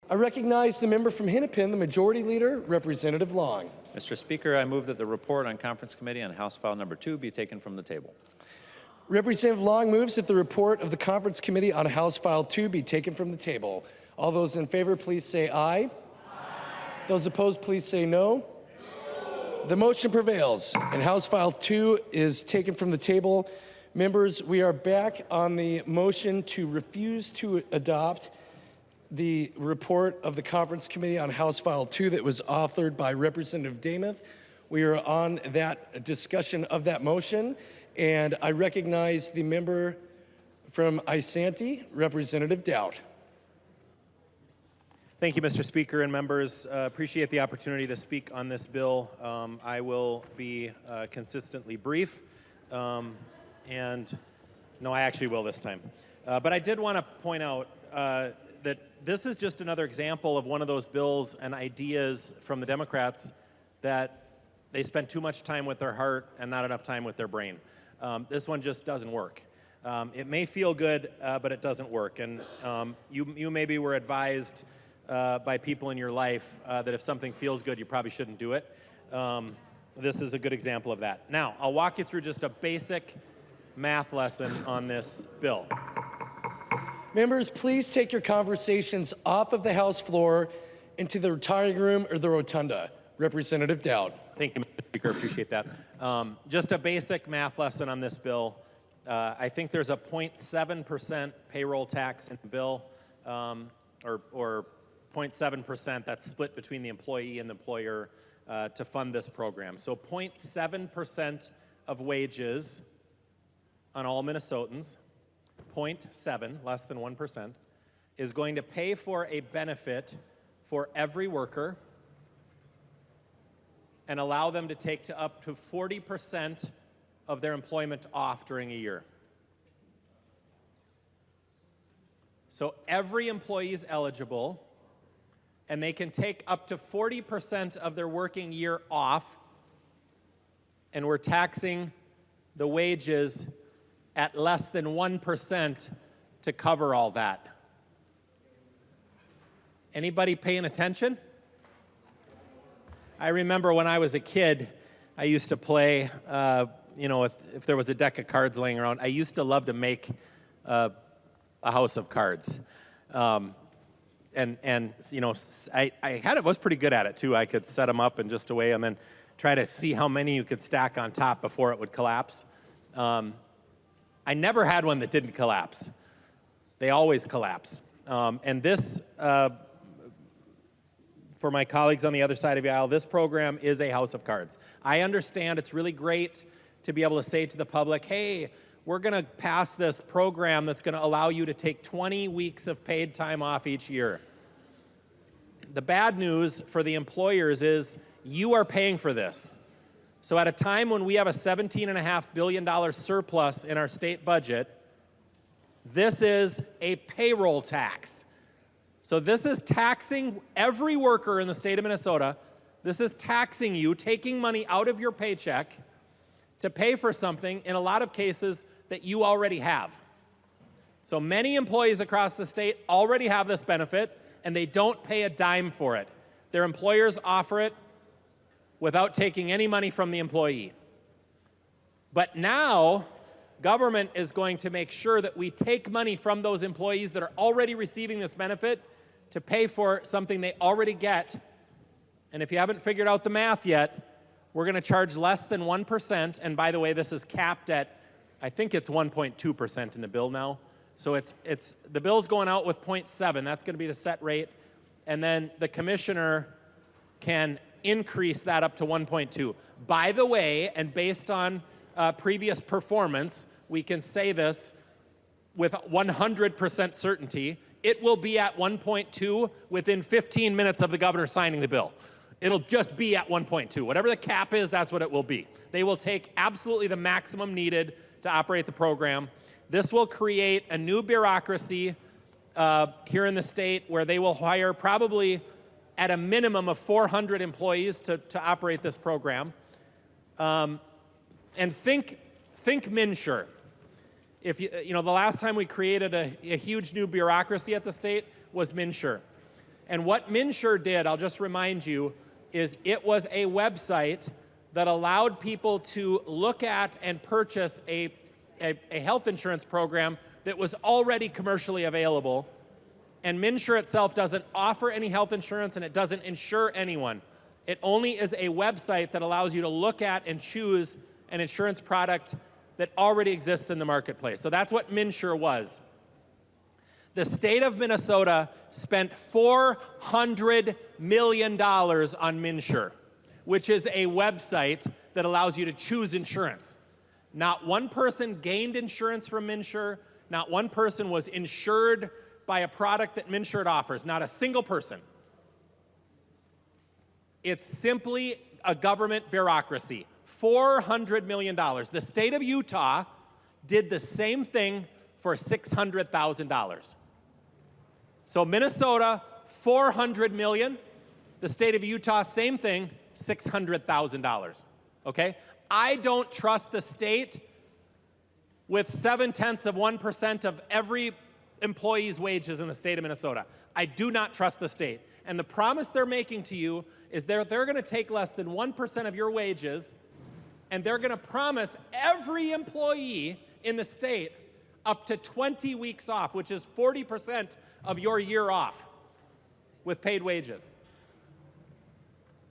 I recognize the member from Hennepin, the Majority Leader, Representative Long. Mr. Speaker, I move that the report on Conference Committee on House File Number 2 be taken from the table. Representative Long moves that the report of the Conference Committee on House File 2 be taken from the table. All those in favor, please say aye. Aye. Those opposed, please say no. No. The motion prevails, and House File 2 is taken from the table. Members, we are back on the motion to refuse to adopt the report of the Conference Committee on House File 2 that was authored by Representative Demuth. We are on that discussion of that motion, and I recognize the member from Isanti, Representative Dowd. Thank you, Mr. Speaker and members. Appreciate the opportunity to speak on this bill. I will be consistently brief, and no, I actually will this time. But I did want to point out that this is just another example of one of those bills and ideas from the Democrats that they spend too much time with their heart and not enough time with their brain. This one just doesn't work. It may feel good, but it doesn't work. And you maybe were advised by people in your life that if something feels good, you probably shouldn't do it. This is a good example of that. Now, I'll walk you through just a basic math lesson on this bill. Members, please take your conversations off of the House floor into the retiring room or the rotunda. Representative Dowd. Thank you, Mr. Speaker. Appreciate that. Just a basic math lesson on this bill. I think there's a 0.7% payroll tax in the bill, or 0.7% that's split between the employee and the employer to fund this program. So 0.7% of wages on all Minnesotans, 0.7, less than 1%, is going to pay for a benefit for every worker and allow them to take to up to 40% of their employment off during a year. So every employee is eligible, and they can take up to 40% of their working year off, and we're taxing the wages at less than 1% to cover all that. Anybody paying attention? I remember when I was a kid, I used to play, if there was a deck of cards laying around, I used to love to make a house of cards. I was pretty good at it too. I could set them up in just a way and then try to see how many you could stack on top before it would collapse. I never had one that didn't collapse. They always collapse. And this, for my colleagues on the other side of the aisle, this program is a house of cards. I understand it's really great to be able to say to the public, hey, we're going to pass this program that's going to allow you to take 20 weeks of paid time off each year. The bad news for the employers is you are paying for this. So at a time when we have a $17.5 billion surplus in our state budget, this is a payroll tax. So this is taxing every worker in the state of Minnesota. This is taxing you, taking money out of your paycheck to pay for something, in a lot of cases, that you already have. So many employees across the state already have this benefit, and they don't pay a dime for it. Their employers offer it without taking any money from the employee. But now, government is going to make sure that we take money from those employees that are already receiving this benefit to pay for something they already get. And if you haven't figured out the math yet, we're going to charge less than 1%. And by the way, this is capped at, I think it's 1.2% in the bill now. So the bill's going out with 0.7. That's going to be the set rate. And then the commissioner can increase that up to 1.2. By the way, and based on previous performance, we can say this with 100% certainty, it will be at 1.2 within 15 minutes of the governor signing the bill. It'll just be at 1.2. Whatever the cap is, that's what it will be. They will take absolutely the maximum needed to operate the program. This will create a new bureaucracy here in the state where they will hire probably at a minimum of 400 employees to operate this program. And think MNsure. If the last time we created a huge new bureaucracy at the state was MNsure. And what MNsure did, I'll just remind you, is it was a website that allowed people to look at and purchase a health insurance program that was already commercially available. And MNsure itself doesn't offer any health insurance, and it doesn't insure anyone. It only is a website that allows you to look at and choose an insurance product that already exists in the marketplace. So that's what MNsure was. The state of Minnesota spent $400 million on MNsure, which is a website that allows you to choose insurance. Not one person gained insurance from MNsure. Not one person was insured by a product that MNsure offers. Not a single person. It's simply a government bureaucracy. $400 million. The state of Utah did the same thing for $600,000. So Minnesota, $400 million. The state of Utah, same thing, $600,000. Okay? I don't trust the state with 0.7% of every employee's wages in the state of Minnesota. I do not trust the state. And the promise they're making to you is they're going to take less than 1% of your wages, and they're going to promise every employee in the state up to 20 weeks off, which is 40% of your year off with paid wages.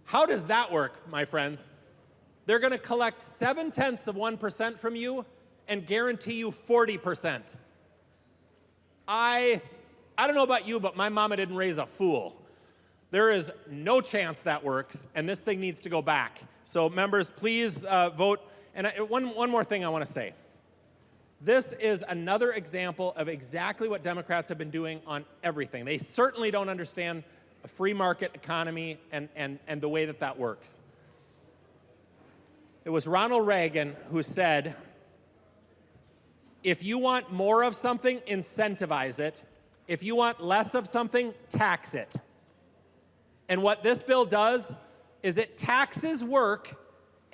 How does that work, my friends? They're going to collect 0.7% from you and guarantee you 40%. I don't know about you, but my mama didn't raise a fool. There is no chance that works, and this thing needs to go back. So members, please vote. And one more thing I want to say. This is another example of exactly what Democrats have been doing on everything. They certainly don't understand a free market economy and the way that that works. It was Ronald Reagan who said, if you want more of something, incentivize it. If you want less of something, tax it. And what this bill does is it taxes work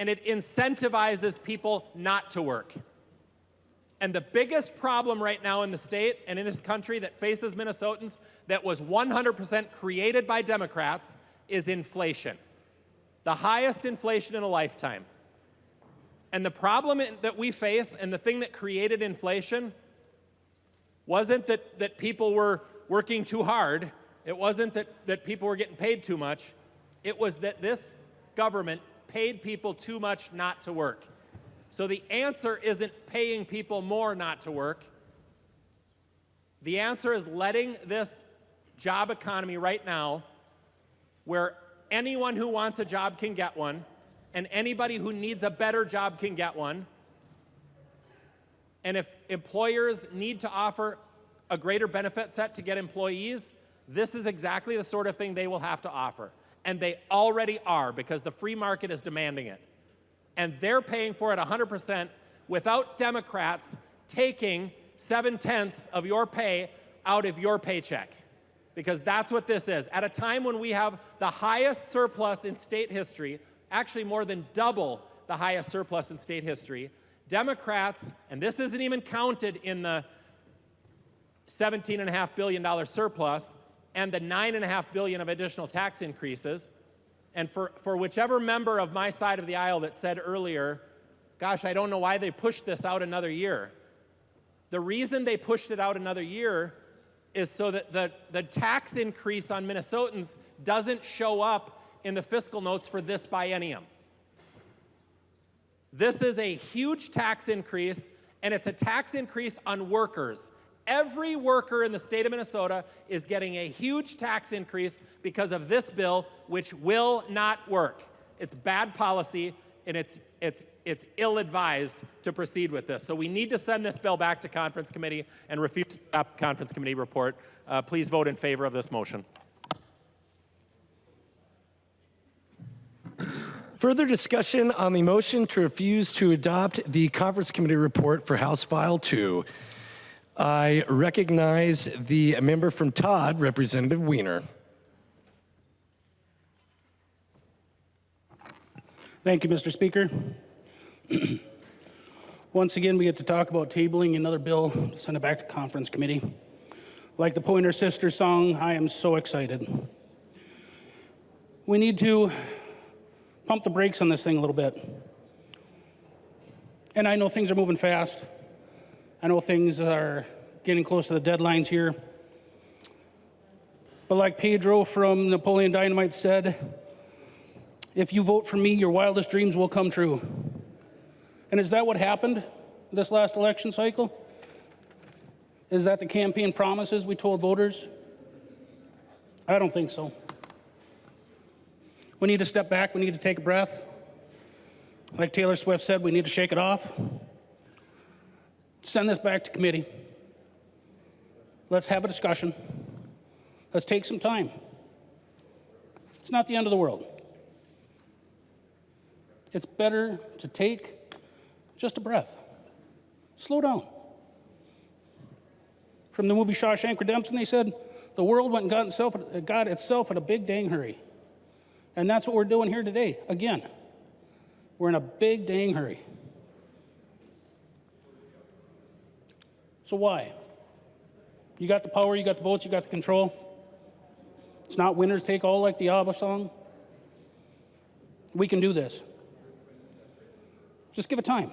and it incentivizes people not to work. And the biggest problem right now in the state and in this country that faces Minnesotans that was 100% created by Democrats is inflation. The highest inflation in a lifetime. And the problem that we face and the thing that created inflation wasn't that people were working too hard. It wasn't that people were getting paid too much. It was that this government paid people too much not to work. So the answer isn't paying people more not to work. The answer is letting this job economy right now, where anyone who wants a job can get one, and anybody who needs a better job can get one. And if employers need to offer a greater benefit set to get employees, this is exactly the sort of thing they will have to offer. And they already are, because the free market is demanding it. And they're paying for it 100% without Democrats taking 0.7 of your pay out of your paycheck. Because that's what this is. At a time when we have the highest surplus in state history, actually more than double the highest surplus in state history, Democrats, and this isn't even counted in the $17.5 billion surplus and the $9.5 billion of additional tax increases. And for whichever member of my side of the aisle that said earlier, gosh, I don't know why they pushed this out another year. The reason they pushed it out another year is so that the tax increase on Minnesotans doesn't show up in the fiscal notes for this biennium. This is a huge tax increase, and it's a tax increase on workers. Every worker in the state of Minnesota is getting a huge tax increase because of this bill, which will not work. It's bad policy, and it's ill-advised to proceed with this. So we need to send this bill back to conference committee and refuse to adopt the conference committee report. Please vote in favor of this motion. Further discussion on the motion to refuse to adopt the conference committee report for House File 2. I recognize the member from Todd, Representative Wiener. Thank you, Mr. Speaker. Once again, we get to talk about tabling another bill to send it back to conference committee. Like the Pointer Sisters song, I am so excited. We need to pump the brakes on this thing a little bit. And I know things are moving fast. I know things are getting close to the deadlines here. But like Pedro from Napoleon Dynamite said, if you vote for me, your wildest dreams will come true. And is that what happened this last election cycle? Is that the campaign promises we told voters? I don't think so. We need to step back. We need to take a breath. Like Taylor Swift said, we need to shake it off. Send this back to committee. Let's have a discussion. Let's take some time. It's not the end of the world. It's better to take just a breath. Slow down. From the movie Shawshank Redemption, they said, the world went and got itself in a big dang hurry. And that's what we're doing here today. Again, we're in a big dang hurry. So why? You got the power, you got the votes, you got the control. It's not winners take all like the ABBA song. We can do this. Just give it time.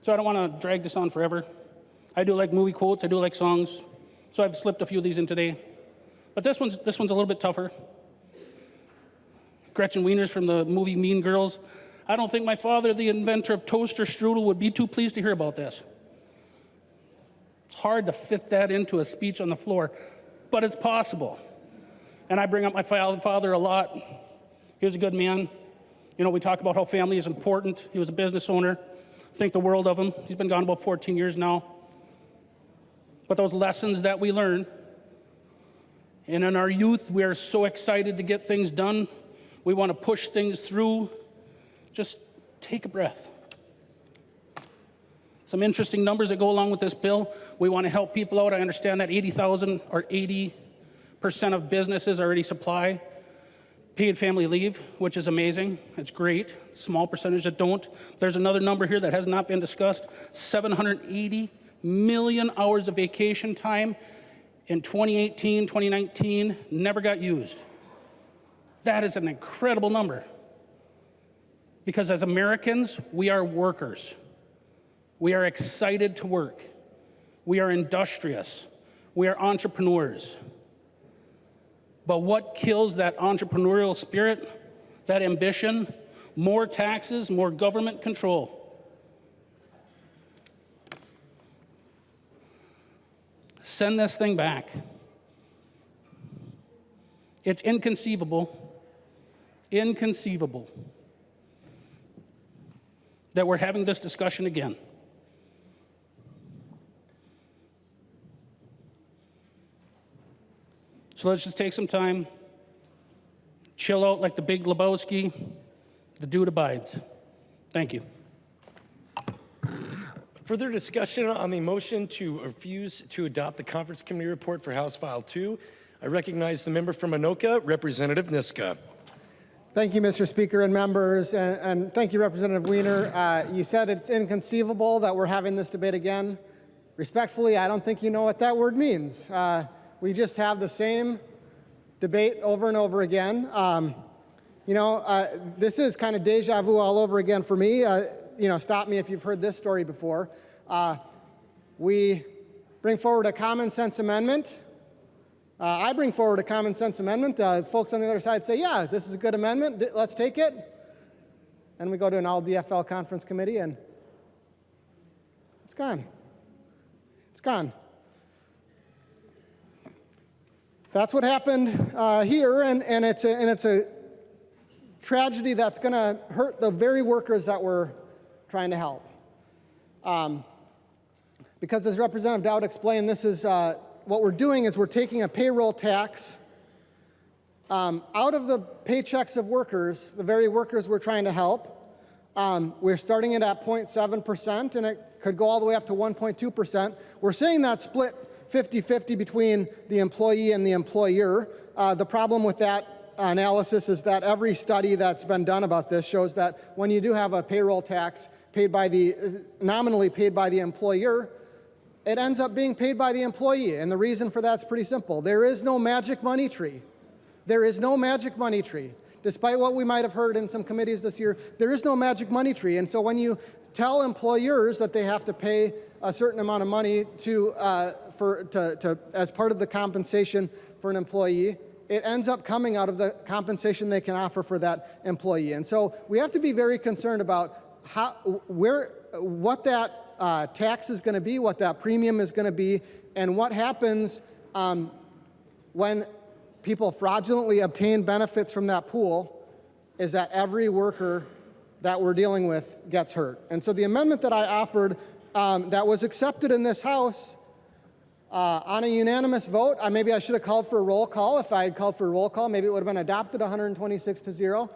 So I don't want to drag this on forever. I do like movie quotes, I do like songs, so I've slipped a few of these in today. But this one's a little bit tougher. Gretchen Wieners from the movie Mean Girls. I don't think my father, the inventor of toaster strudel, would be too pleased to hear about this. It's hard to fit that into a speech on the floor, but it's possible. And I bring up my father a lot. He was a good man. You know, we talk about how family is important. He was a business owner. Think the world of him. He's been gone about 14 years now. But those lessons that we learn, and in our youth, we are so excited to get things done. We want to push things through. Just take a breath. Some interesting numbers that go along with this bill. We want to help people out. I understand that 80,000 or 80% of businesses already supply paid family leave, which is amazing. It's great. Small percentage that don't. There's another number here that has not been discussed. 780 million hours of vacation time in 2018, 2019 never got used. That is an incredible number. Because as Americans, we are workers. We are excited to work. We are industrious. We are entrepreneurs. But what kills that entrepreneurial spirit, that ambition? More taxes, more government control. Send this thing back. It's inconceivable that we're having this discussion again. So let's just take some time, chill out like the Big Lebowski. The dude abides. Thank you. Further discussion on the motion to refuse to adopt the conference committee report for House File 2. I recognize the member from Anoka, Representative Niska. Thank you, Mr. Speaker and members, and thank you, Representative Wiener. You said it's inconceivable that we're having this debate again. Respectfully, I don't think you know what that word means. We just have the same debate over and over again. This is kind of deja vu all over again for me. Stop me if you've heard this story before. We bring forward a common sense amendment. I bring forward a common sense amendment. Folks on the other side say, yeah, this is a good amendment. Let's take it. And we go to an all-DFL conference committee, and it's gone. It's gone. That's what happened here, and it's a tragedy that's going to hurt the very workers that we're trying to help. Because as Representative Dowd explained, this is what we're doing is we're taking a payroll tax out of the paychecks of workers, the very workers we're trying to help. We're starting it at 0.7%, and it could go all the way up to 1.2%. We're saying that split 50-50 between the employee and the employer. The problem with that analysis is that every study that's been done about this shows that when you do have a payroll tax paid by nominally paid by the employer, it ends up being paid by the employee. And the reason for that's pretty simple. There is no magic money tree. There is no magic money tree. Despite what we might have heard in some committees this year, there is no magic money tree. And so when you tell employers that they have to pay a certain amount of money as part of the compensation for an employee, it ends up coming out of the compensation they can offer for that employee. And so we have to be very concerned about what that tax is going to be, what that premium is going to be, and what happens when people fraudulently obtain benefits from that pool is that every worker that we're dealing with gets hurt. And so the amendment that I offered that was accepted in this House on a unanimous vote, maybe I should have called for a roll call. If I had called for a roll call, maybe it would have been adopted 126-0.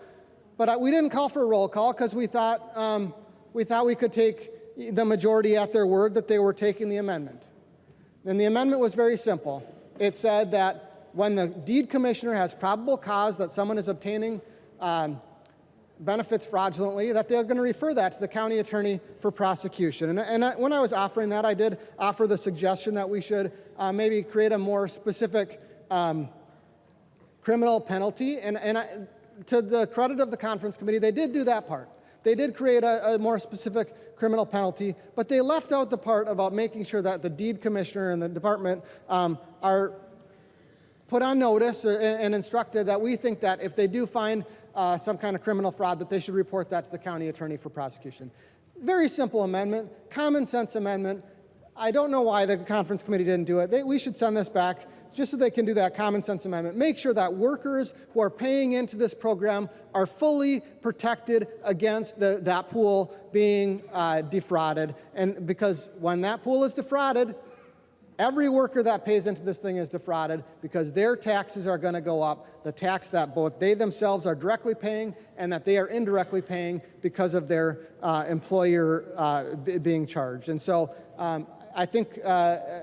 But we didn't call for a roll call because we thought we could take the majority at their word that they were taking the amendment. And the amendment was very simple. It said that when the deed commissioner has probable cause that someone is obtaining benefits fraudulently, that they're going to refer that to the county attorney for prosecution. And when I was offering that, I did offer the suggestion that we should maybe create a more specific criminal penalty. To the credit of the conference committee, they did do that part. They did create a more specific criminal penalty, but they left out the part about making sure that the deed commissioner and the department are put on notice and instructed that we think that if they do find some kind of criminal fraud, that they should report that to the county attorney for prosecution. Very simple amendment, common sense amendment. I don't know why the conference committee didn't do it. We should send this back just so they can do that common sense amendment. Make sure that workers who are paying into this program are fully protected against that pool being defrauded. And because when that pool is defrauded, every worker that pays into this thing is defrauded because their taxes are going to go up, the tax that both they themselves are directly paying and that they are indirectly paying because of their employer being charged. And so I think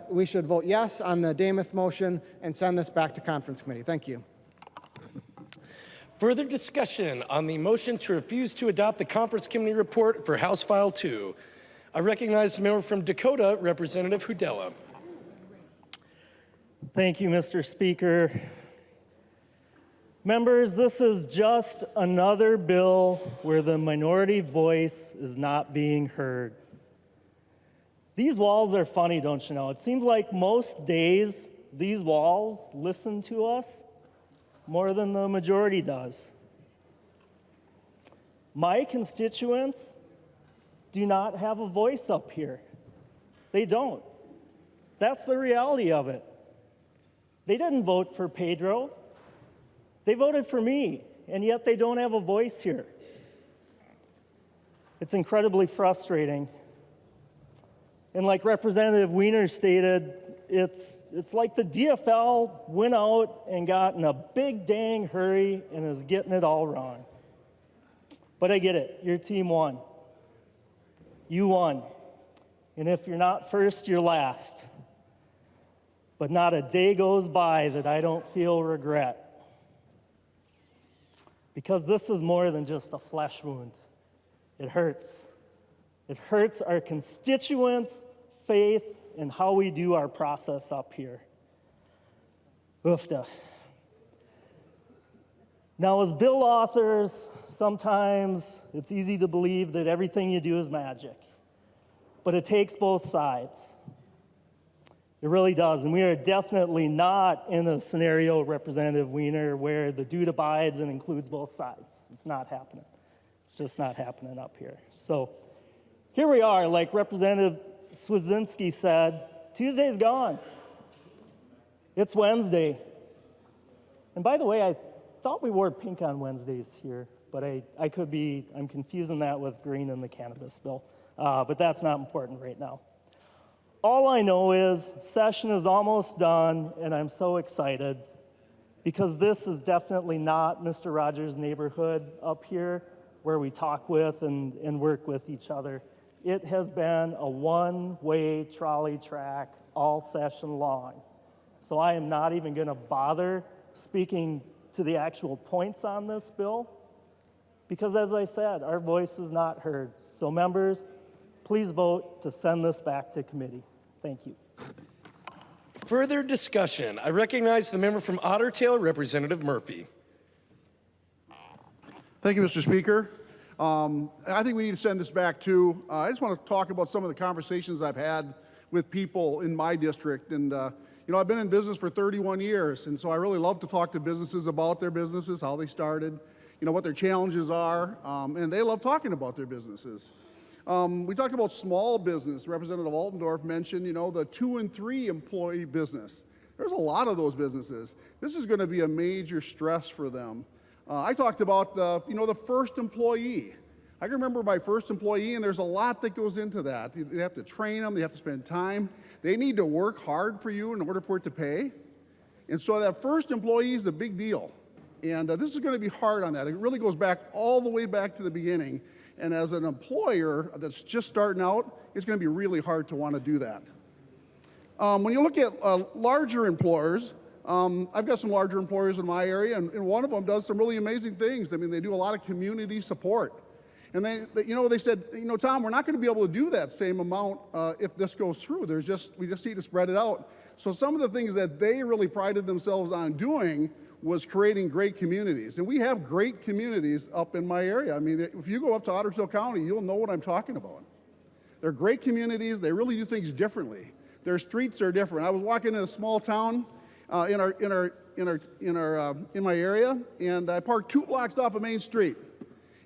we should vote yes on the Dameth motion and send this back to conference committee. Thank you. Further discussion on the motion to refuse to adopt the conference committee report for House File 2. I recognize the member from Dakota, Representative Hudella. Thank you, Mr. Speaker. Members, this is just another bill where the minority voice is not being heard. These walls are funny, don't you know? It seems like most days these walls listen to us more than the majority does. My constituents do not have a voice up here. They don't. That's the reality of it. They didn't vote for Pedro. They voted for me, and yet they don't have a voice here. It's incredibly frustrating. And like Representative Wiener stated, it's like the DFL went out and got in a big dang hurry and is getting it all wrong. But I get it. Your team won. You won. And if you're not first, you're last. But not a day goes by that I don't feel regret. Because this is more than just a flesh wound. It hurts. It hurts our constituents' faith in how we do our process up here. Oofda. Now, as bill authors, sometimes it's easy to believe that everything you do is magic. But it takes both sides. It really does, and we are definitely not in a scenario, Representative Wiener, where the dude abides and includes both sides. It's not happening. It's just not happening up here. So here we are, like Representative Swedzinski said, Tuesday's gone. It's Wednesday. And by the way, I thought we wore pink on Wednesdays here, but I'm confusing that with green in the cannabis bill. But that's not important right now. All I know is session is almost done, and I'm so excited because this is definitely not Mr. Rogers' neighborhood up here where we talk with and work with each other. It has been a one-way trolley track all session long. So I am not even going to bother speaking to the actual points on this bill because, as I said, our voice is not heard. So members, please vote to send this back to committee. Thank you. Further discussion. I recognize the member from Otter Tail, Representative Murphy. Thank you, Mr. Speaker. I think we need to send this back too. I just want to talk about some of the conversations I've had with people in my district. And, you know, I've been in business for 31 years, and so I really love to talk to businesses about their businesses, how they started, you know, what their challenges are, and they love talking about their businesses. We talked about small business. Representative Altendorf mentioned, you know, the 2 and 3 employee business. There's a lot of those businesses. This is going to be a major stress for them. I talked about the first employee. I can remember my first employee, and there's a lot that goes into that. You have to train them, they have to spend time. They need to work hard for you in order for it to pay. And so that first employee is a big deal. And this is going to be hard on that. It really goes back all the way back to the beginning. And as an employer that's just starting out, it's going to be really hard to want to do that. When you look at larger employers, I've got some larger employers in my area, and one of them does some really amazing things. I mean, they do a lot of community support. And they said, Tom, we're not going to be able to do that same amount if this goes through. We just need to spread it out. So some of the things that they really prided themselves on doing was creating great communities. And we have great communities up in my area. I mean, if you go up to Otter Tail County, you'll know what I'm talking about. They're great communities. They really do things differently. Their streets are different. I was walking in a small town in my area, and I parked 2 blocks off of Main Street.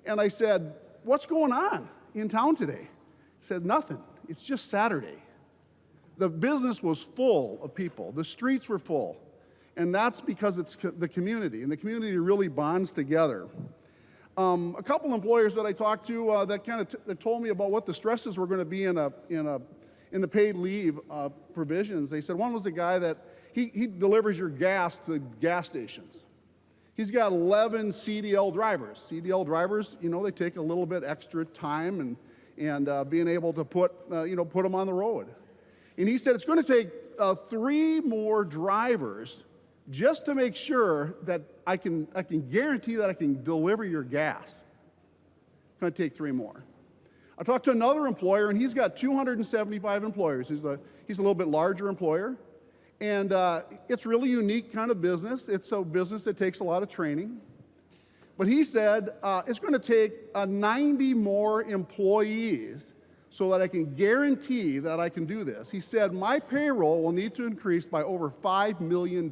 And I said, what's going on in town today? He said, nothing. It's just Saturday. The business was full of people. The streets were full. And that's because it's the community, and the community really bonds together. A couple employers that I talked to that told me about what the stresses were going to be in the paid leave provisions. They said one was a guy that he delivers your gas to gas stations. He's got 11 CDL drivers. CDL drivers, they take a little bit extra time and being able to put them on the road. And he said it's going to take 3 more drivers just to make sure that I can guarantee that I can deliver your gas. It's going to take 3 more. I talked to another employer, and he's got 275 employers. He's a little bit larger employer. And it's really unique kind of business. It's a business that takes a lot of training. But he said it's going to take 90 more employees so that I can guarantee that I can do this. He said my payroll will need to increase by over $5 million.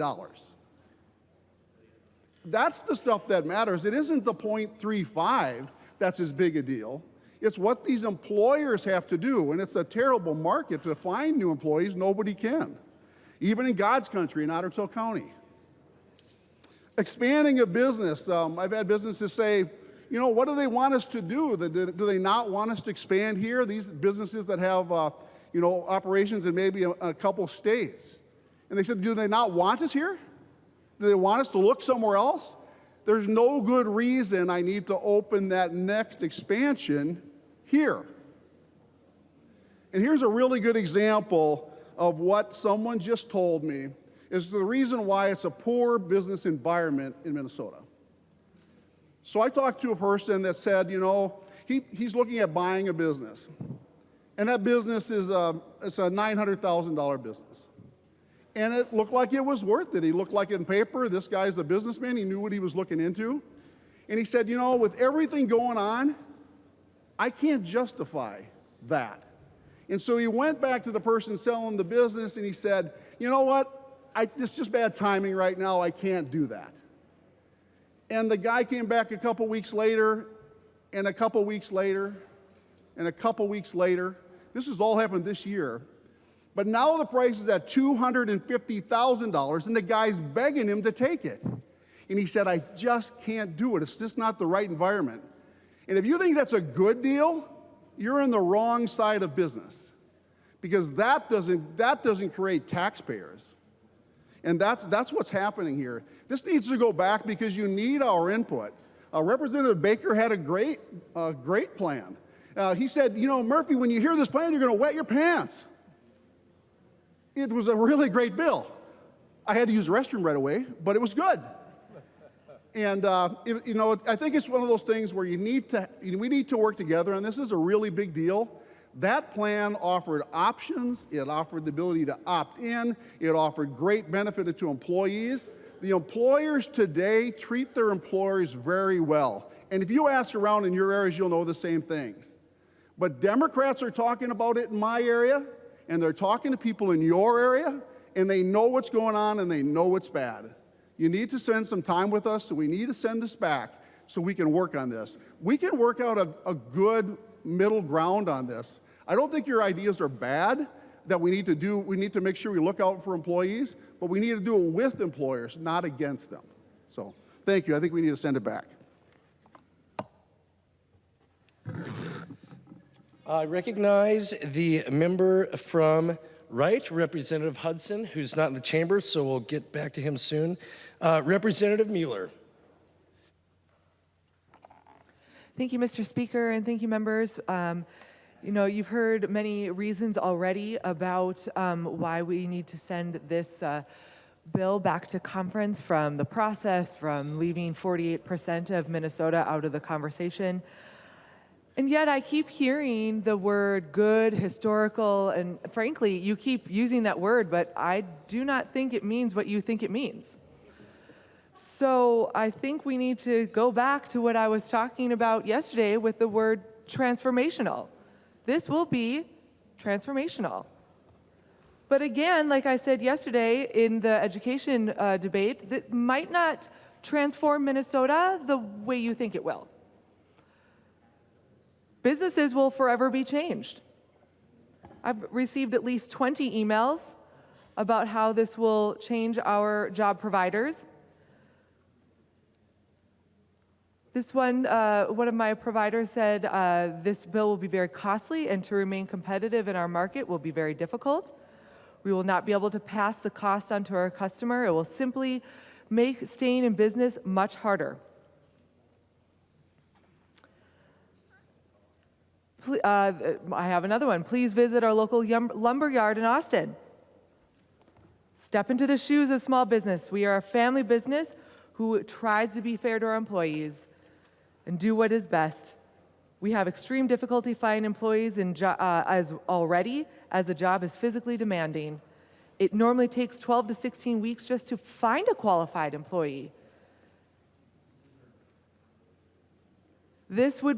That's the stuff that matters. It isn't the 0.35 that's as big a deal. It's what these employers have to do, and it's a terrible market to find new employees. Nobody can. Even in God's country, in Otter Tail County. Expanding a business. I've had businesses say, what do they want us to do? Do they not want us to expand here? These businesses that have, operations in maybe a couple states. And they said, do they not want us here? Do they want us to look somewhere else? There's no good reason I need to open that next expansion here. And here's a really good example of what someone just told me is the reason why it's a poor business environment in Minnesota. So I talked to a person that said, he's looking at buying a business. And that business is it's a $900,000 business. And it looked like it was worth it. He looked like it in paper. This guy's a businessman. He knew what he was looking into. And he said, with everything going on, I can't justify that. And so he went back to the person selling the business and he said, you know what? It's just bad timing right now. I can't do that. And the guy came back a couple weeks later, and a couple weeks later, and a couple weeks later. This has all happened this year. But now the price is at $250,000, and the guy's begging him to take it. And he said, I just can't do it. It's just not the right environment. And if you think that's a good deal, you're in the wrong side of business, because that doesn't create taxpayers. And that's what's happening here. This needs to go back because you need our input. Representative Baker had a great plan. He said, Murphy, when you hear this plan, you're going to wet your pants. It was a really great bill. I had to use the restroom right away, but it was good. And I think it's one of those things where we need to work together, and this is a really big deal. That plan offered options, it offered the ability to opt in, it offered great benefit to employees. The employers today treat their employees very well. And if you ask around in your areas, you'll know the same things. But Democrats are talking about it in my area, and they're talking to people in your area, and they know what's going on and they know it's bad. You need to spend some time with us, so we need to send this back so we can work on this. We can work out a good middle ground on this. I don't think your ideas are bad that we need to make sure we look out for employees, but we need to do it with employers, not against them. So thank you. I think we need to send it back. I recognize the member from Wright, Representative Hudson, who's not in the chamber, so we'll get back to him soon. Representative Mueller. Thank you, Mr. Speaker, and thank you, members. You know, you've heard many reasons already about why we need to send this bill back to conference, from the process, from leaving 48% of Minnesota out of the conversation. And yet I keep hearing the word good, historical, and frankly, you keep using that word, but I do not think it means what you think it means. So I think we need to go back to what I was talking about yesterday with the word transformational. This will be transformational. But again, like I said yesterday in the education debate, that might not transform Minnesota the way you think it will. Businesses will forever be changed. I've received at least 20 emails about how this will change our job providers. This one of my providers said this bill will be very costly, and to remain competitive in our market will be very difficult. We will not be able to pass the cost on to our customer. It will simply make staying in business much harder. I have another one. Please visit our local lumber yard in Austin. Step into the shoes of small business. We are a family business who tries to be fair to our employees and do what is best. We have extreme difficulty finding employees as the job is physically demanding. It normally takes 12 to 16 weeks just to find a qualified employee. This would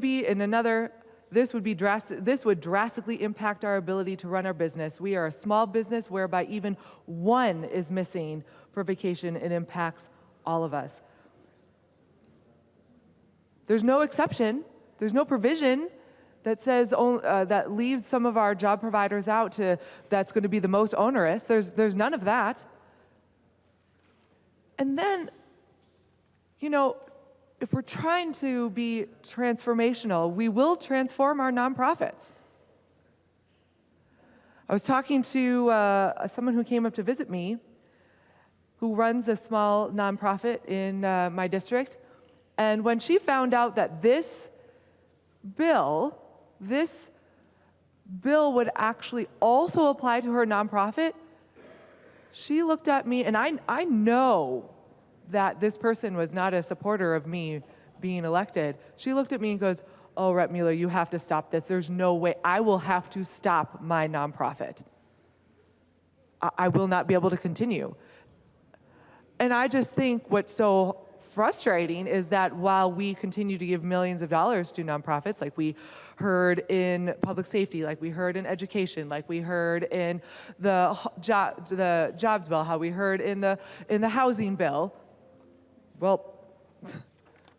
drastically impact our ability to run our business. We are a small business whereby even one is missing for vacation. It impacts all of us. There's no exception. There's no provision that says that leaves some of our job providers out that's going to be the most onerous. There's none of that. And then, you know, if we're trying to be transformational, we will transform our nonprofits. I was talking to someone who came up to visit me, who runs a small nonprofit in my district, and when she found out that this bill would actually also apply to her nonprofit, she looked at me, and I know that this person was not a supporter of me being elected. She looked at me and goes, "Oh, Rep. Mueller, you have to stop this. There's no way. I will have to stop my nonprofit. I will not be able to continue." And I just think what's so frustrating is that while we continue to give millions of dollars to nonprofits, like we heard in public safety, like we heard in education, like we heard in the jobs bill, how we heard in the housing bill, well,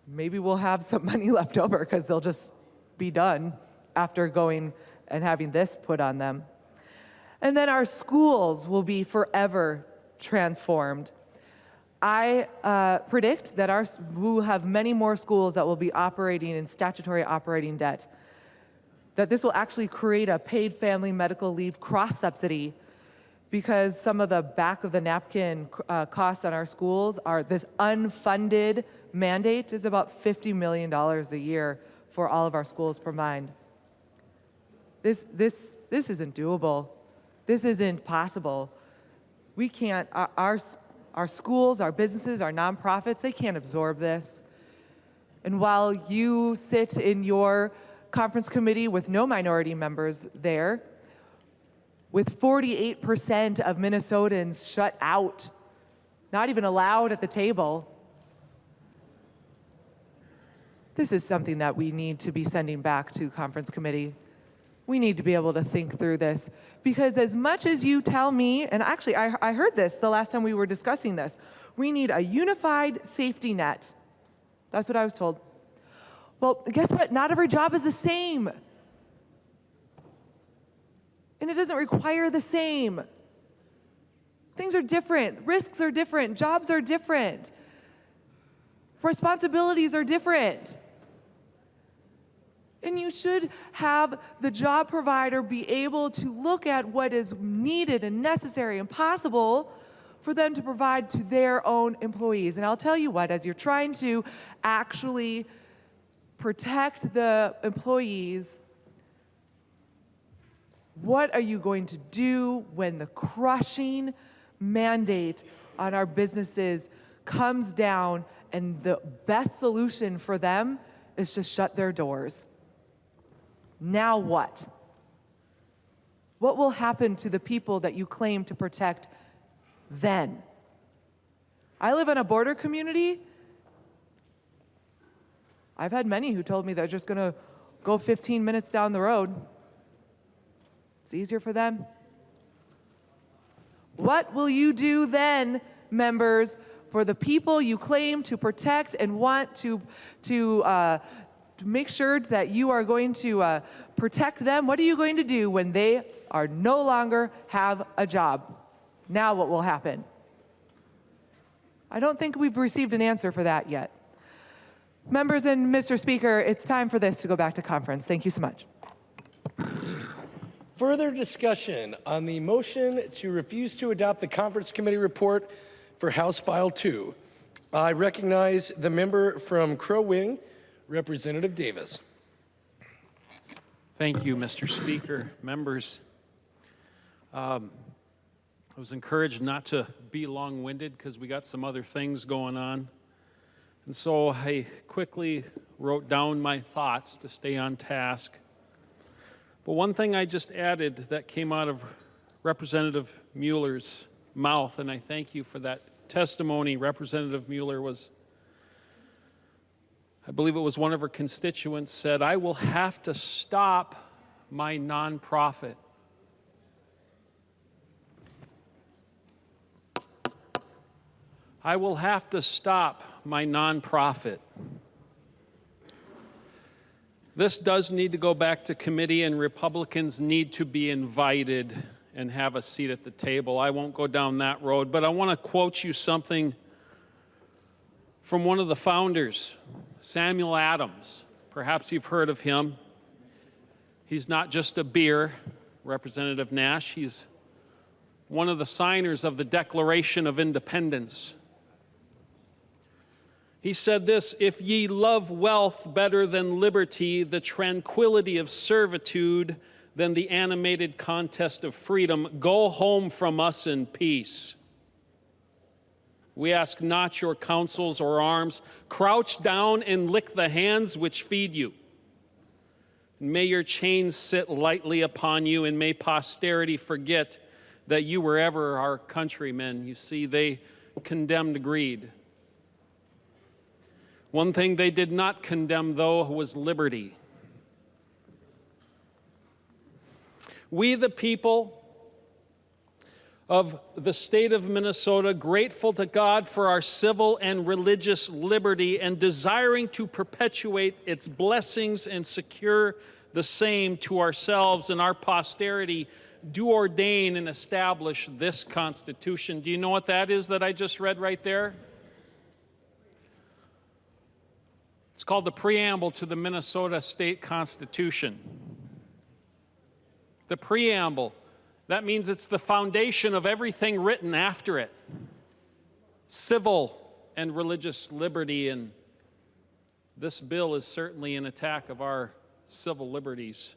maybe we'll have some money left over because they'll just be done after going and having this put on them. And then our schools will be forever transformed. I predict that we will have many more schools that will be operating in statutory operating debt, that this will actually create a paid family medical leave cross-subsidy, because some of the back of the napkin costs on our schools are this unfunded mandate is about $50 million a year for all of our schools combined. This isn't doable. This isn't possible. We can't, our schools, our businesses, our nonprofits, they can't absorb this. And while you sit in your conference committee with no minority members there, with 48% of Minnesotans shut out, not even allowed at the table. This is something that we need to be sending back to conference committee. We need to be able to think through this, because as much as you tell me, and actually I heard this the last time we were discussing this, we need a unified safety net. That's what I was told. Well, guess what? Not every job is the same. And it doesn't require the same. Things are different. Risks are different. Jobs are different. Responsibilities are different. And you should have the job provider be able to look at what is needed and necessary and possible for them to provide to their own employees. And I'll tell you what, as you're trying to actually protect the employees, what are you going to do when the crushing mandate on our businesses comes down and the best solution for them is to shut their doors? Now what? What will happen to the people that you claim to protect then? I live in a border community. I've had many who told me they're just going to go 15 minutes down the road. It's easier for them. What will you do then, members, for the people you claim to protect and want to make sure that you are going to protect them? What are you going to do when they are no longer have a job? Now what will happen? I don't think we've received an answer for that yet. Members and Mr. Speaker, it's time for this to go back to conference. Thank you so much. Further discussion on the motion to refuse to adopt the conference committee report for House File 2. I recognize the member from Crow Wing, Representative Davis. Thank you, Mr. Speaker. Members, I was encouraged not to be long-winded because we got some other things going on. And so I quickly wrote down my thoughts to stay on task. But one thing I just added that came out of Representative Mueller's mouth, and I thank you for that testimony. Representative Mueller was, I believe it was one of her constituents, said, "I will have to stop my nonprofit." I will have to stop my nonprofit. This does need to go back to committee, and Republicans need to be invited and have a seat at the table. I won't go down that road, but I want to quote you something from one of the founders, Samuel Adams. Perhaps you've heard of him. He's not just a beer, Representative Nash. He's one of the signers of the Declaration of Independence. He said this, "If ye love wealth better than liberty, the tranquility of servitude than the animated contest of freedom, go home from us in peace. We ask not your counsels or arms. Crouch down and lick the hands which feed you. May your chains sit lightly upon you, and may posterity forget that you were ever our countrymen." You see, they condemned greed. One thing they did not condemn, though, was liberty. We, the people of the state of Minnesota, grateful to God for our civil and religious liberty and desiring to perpetuate its blessings and secure the same to ourselves and our posterity, do ordain and establish this Constitution. Do you know what that is that I just read right there? It's called the preamble to the Minnesota State Constitution. The preamble, that means it's the foundation of everything written after it. Civil and religious liberty, and this bill is certainly an attack of our civil liberties.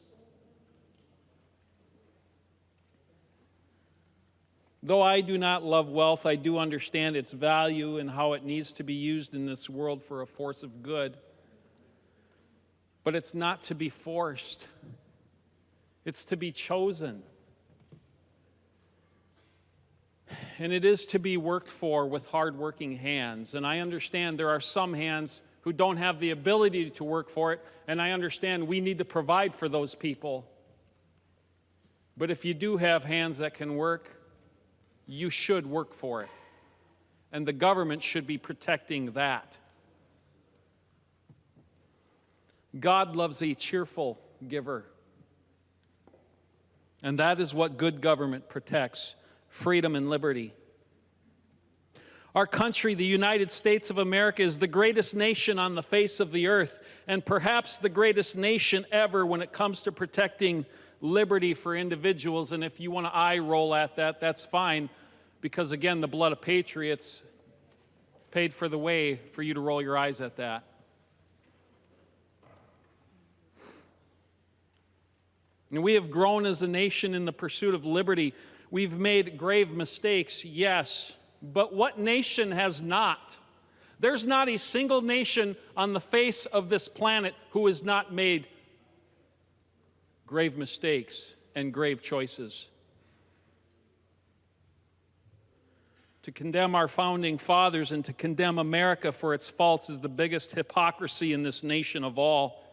Though I do not love wealth, I do understand its value and how it needs to be used in this world for a force of good. But it's not to be forced. It's to be chosen. And it is to be worked for with hardworking hands. And I understand there are some hands who don't have the ability to work for it, and I understand we need to provide for those people. But if you do have hands that can work, you should work for it. And the government should be protecting that. God loves a cheerful giver. And that is what good government protects: freedom and liberty. Our country, the United States of America, is the greatest nation on the face of the earth, and perhaps the greatest nation ever when it comes to protecting liberty for individuals. And if you want to eye roll at that, that's fine, because again, the blood of patriots paid for the way for you to roll your eyes at that. And we have grown as a nation in the pursuit of liberty. We've made grave mistakes, yes, but what nation has not? There's not a single nation on the face of this planet who has not made grave mistakes and grave choices. To condemn our founding fathers and to condemn America for its faults is the biggest hypocrisy in this nation of all.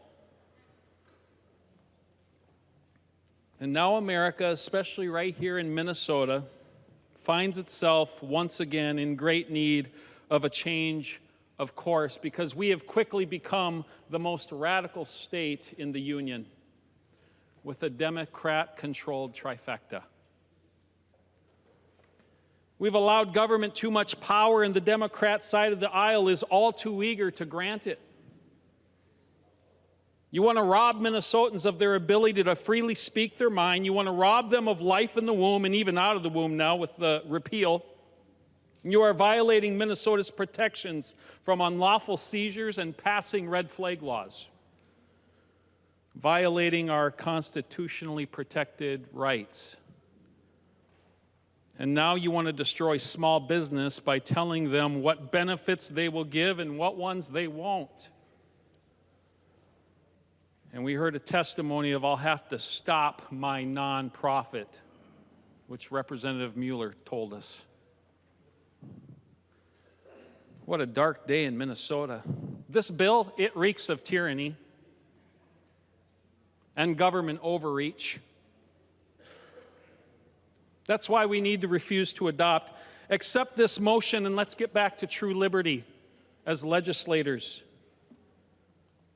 And now America, especially right here in Minnesota, finds itself once again in great need of a change of course, because we have quickly become the most radical state in the Union with a Democrat-controlled trifecta. We've allowed government too much power, and the Democrat side of the aisle is all too eager to grant it. You want to rob Minnesotans of their ability to freely speak their mind. You want to rob them of life in the womb and even out of the womb now with the repeal. You are violating Minnesota's protections from unlawful seizures and passing red flag laws, violating our constitutionally protected rights. And now you want to destroy small business by telling them what benefits they will give and what ones they won't. And we heard a testimony of, "I'll have to stop my nonprofit," which Representative Mueller told us. What a dark day in Minnesota. This bill, it reeks of tyranny and government overreach. That's why we need to refuse to adopt. Accept this motion and let's get back to true liberty as legislators.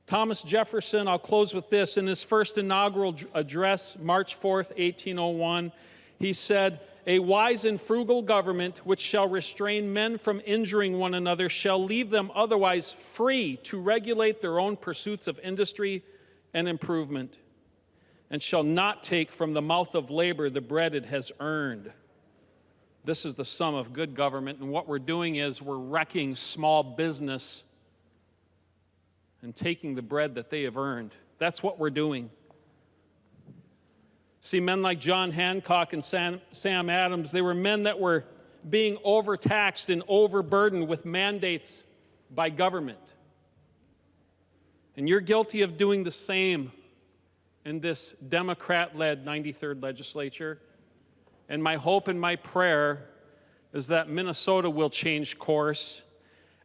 Thomas Jefferson, I'll close with this, in his first inaugural address, March 4th, 1801, he said, "A wise and frugal government which shall restrain men from injuring one another shall leave them otherwise free to regulate their own pursuits of industry and improvement, and shall not take from the mouth of labor the bread it has earned." This is the sum of good government, and what we're doing is we're wrecking small business and taking the bread that they have earned. That's what we're doing. See, men like John Hancock and Sam Adams, they were men that were being overtaxed and overburdened with mandates by government. And you're guilty of doing the same in this Democrat-led 93rd legislature. And my hope and my prayer is that Minnesota will change course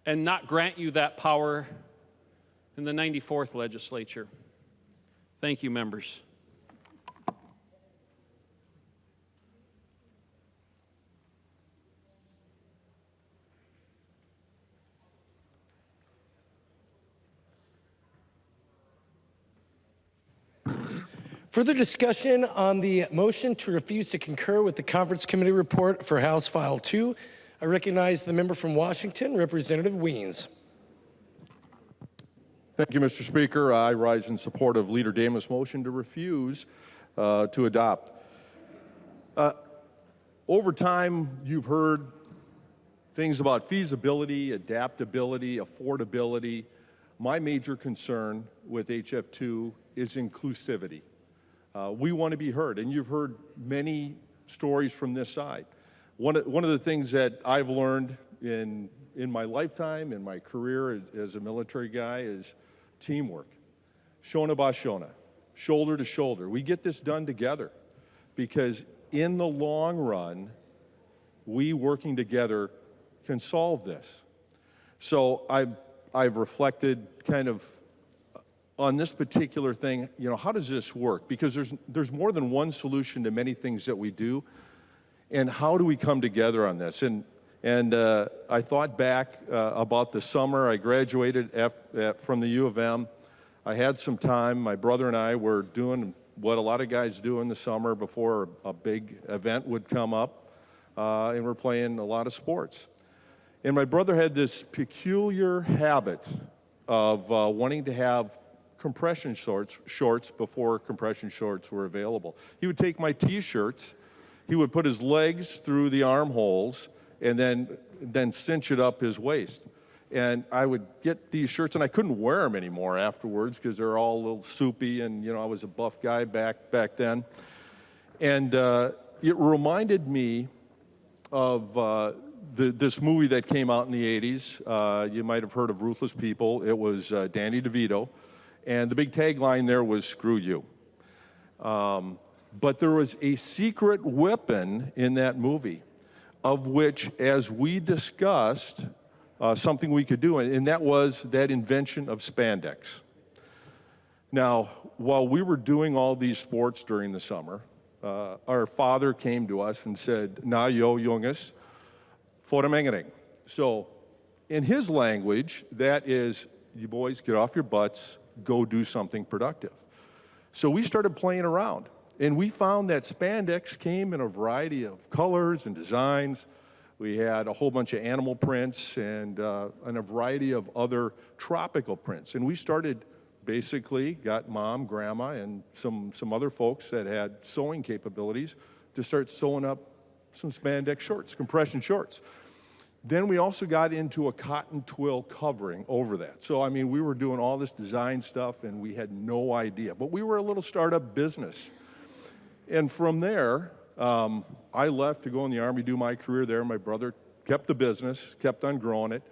and not grant you that power in the 94th legislature. Thank you, members. Further discussion on the motion to refuse to concur with the Conference Committee report for House File 2. I recognize the member from Washington, Representative Weens. Thank you, Mr. Speaker. I rise in support of Leader Damas' motion to refuse to adopt. Over time, you've heard things about feasibility, adaptability, affordability. My major concern with HF2 is inclusivity. We want to be heard, and you've heard many stories from this side. One of the things that I've learned in my lifetime, in my career as a military guy, is teamwork. Shona Bashona, shoulder to shoulder. We get this done together because in the long run, we working together can solve this. So I've reflected kind of on this particular thing, you know, how does this work? Because there's more than one solution to many things that we do, and how do we come together on this? And I thought back about the summer. I graduated from the U of M. I had some time. My brother and I were doing what a lot of guys do in the summer before a big event would come up, and we're playing a lot of sports. And my brother had this peculiar habit of wanting to have compression shorts before compression shorts were available. He would take my T-shirts, he would put his legs through the armholes, and then cinch it up his waist. And I would get these shirts, and I couldn't wear them anymore afterwards because they're all a little soupy, and you know I was a buff guy back then. And it reminded me of this movie that came out in the 80s. You might have heard of Ruthless People. It was Danny DeVito. And the big tagline there was, "Screw you." But there was a secret weapon in that movie, of which, as we discussed, something we could do, and that was that invention of spandex. Now, while we were doing all these sports during the summer, our father came to us and said, "Na yo jongens, fotomengening." So, in his language, that is, you boys get off your butts, go do something productive. So we started playing around, and we found that spandex came in a variety of colors and designs. We had a whole bunch of animal prints and a variety of other tropical prints. And we started basically, got mom, grandma, and some other folks that had sewing capabilities to start sewing up some spandex shorts, compression shorts. Then we also got into a cotton twill covering over that. So, I mean, we were doing all this design stuff, and we had no idea. But we were a little startup business. And from there, I left to go in the Army, do my career there. My brother kept the business, kept on growing it.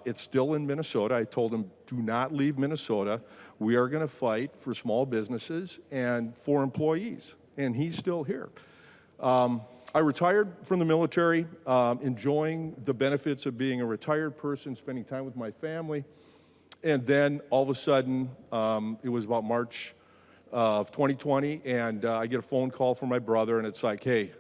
It's still in Minnesota. I told him, do not leave Minnesota. We are going to fight for small businesses and for employees. And he's still here. I retired from the military, enjoying the benefits of being a retired person, spending time with my family. And then all of a sudden, it was about March of 2020, and I get a phone call from my brother, and it's like, hey,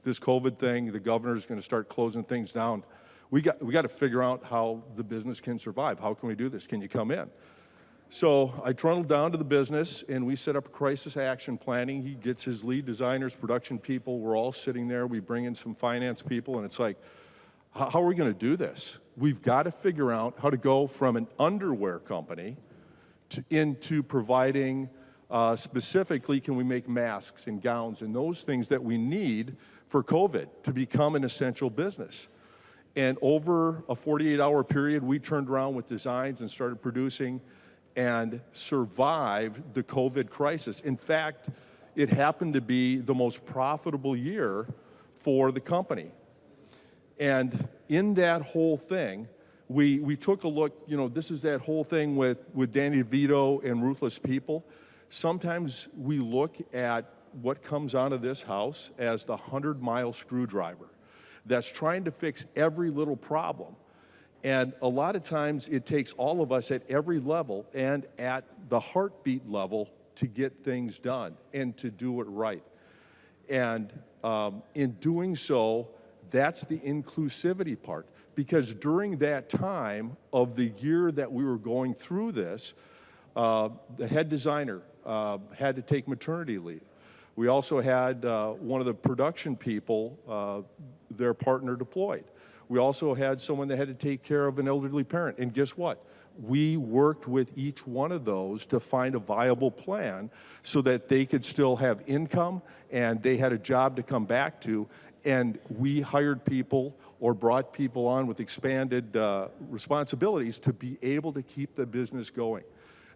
this COVID thing, the governor's going to start closing things down. We got to figure out how the business can survive. How can we do this? Can you come in? So I trundled down to the business, and we set up a crisis action planning. He gets his lead designers, production people. We're all sitting there. We bring in some finance people, and it's like, how are we going to do this? We've got to figure out how to go from an underwear company into providing, specifically, can we make masks and gowns and those things that we need for COVID to become an essential business. And over a 48-hour period, we turned around with designs and started producing and survived the COVID crisis. In fact, it happened to be the most profitable year for the company. And in that whole thing, we took a look, you know, this is that whole thing with Danny DeVito and Ruthless People. Sometimes we look at what comes out of this house as the 100-mile screwdriver that's trying to fix every little problem. And a lot of times it takes all of us at every level and at the heartbeat level to get things done and to do it right. And in doing so, that's the inclusivity part. Because during that time of the year that we were going through this, the head designer had to take maternity leave. We also had one of the production people, their partner deployed. We also had someone that had to take care of an elderly parent. And guess what? We worked with each one of those to find a viable plan so that they could still have income and they had a job to come back to. And we hired people or brought people on with expanded responsibilities to be able to keep the business going.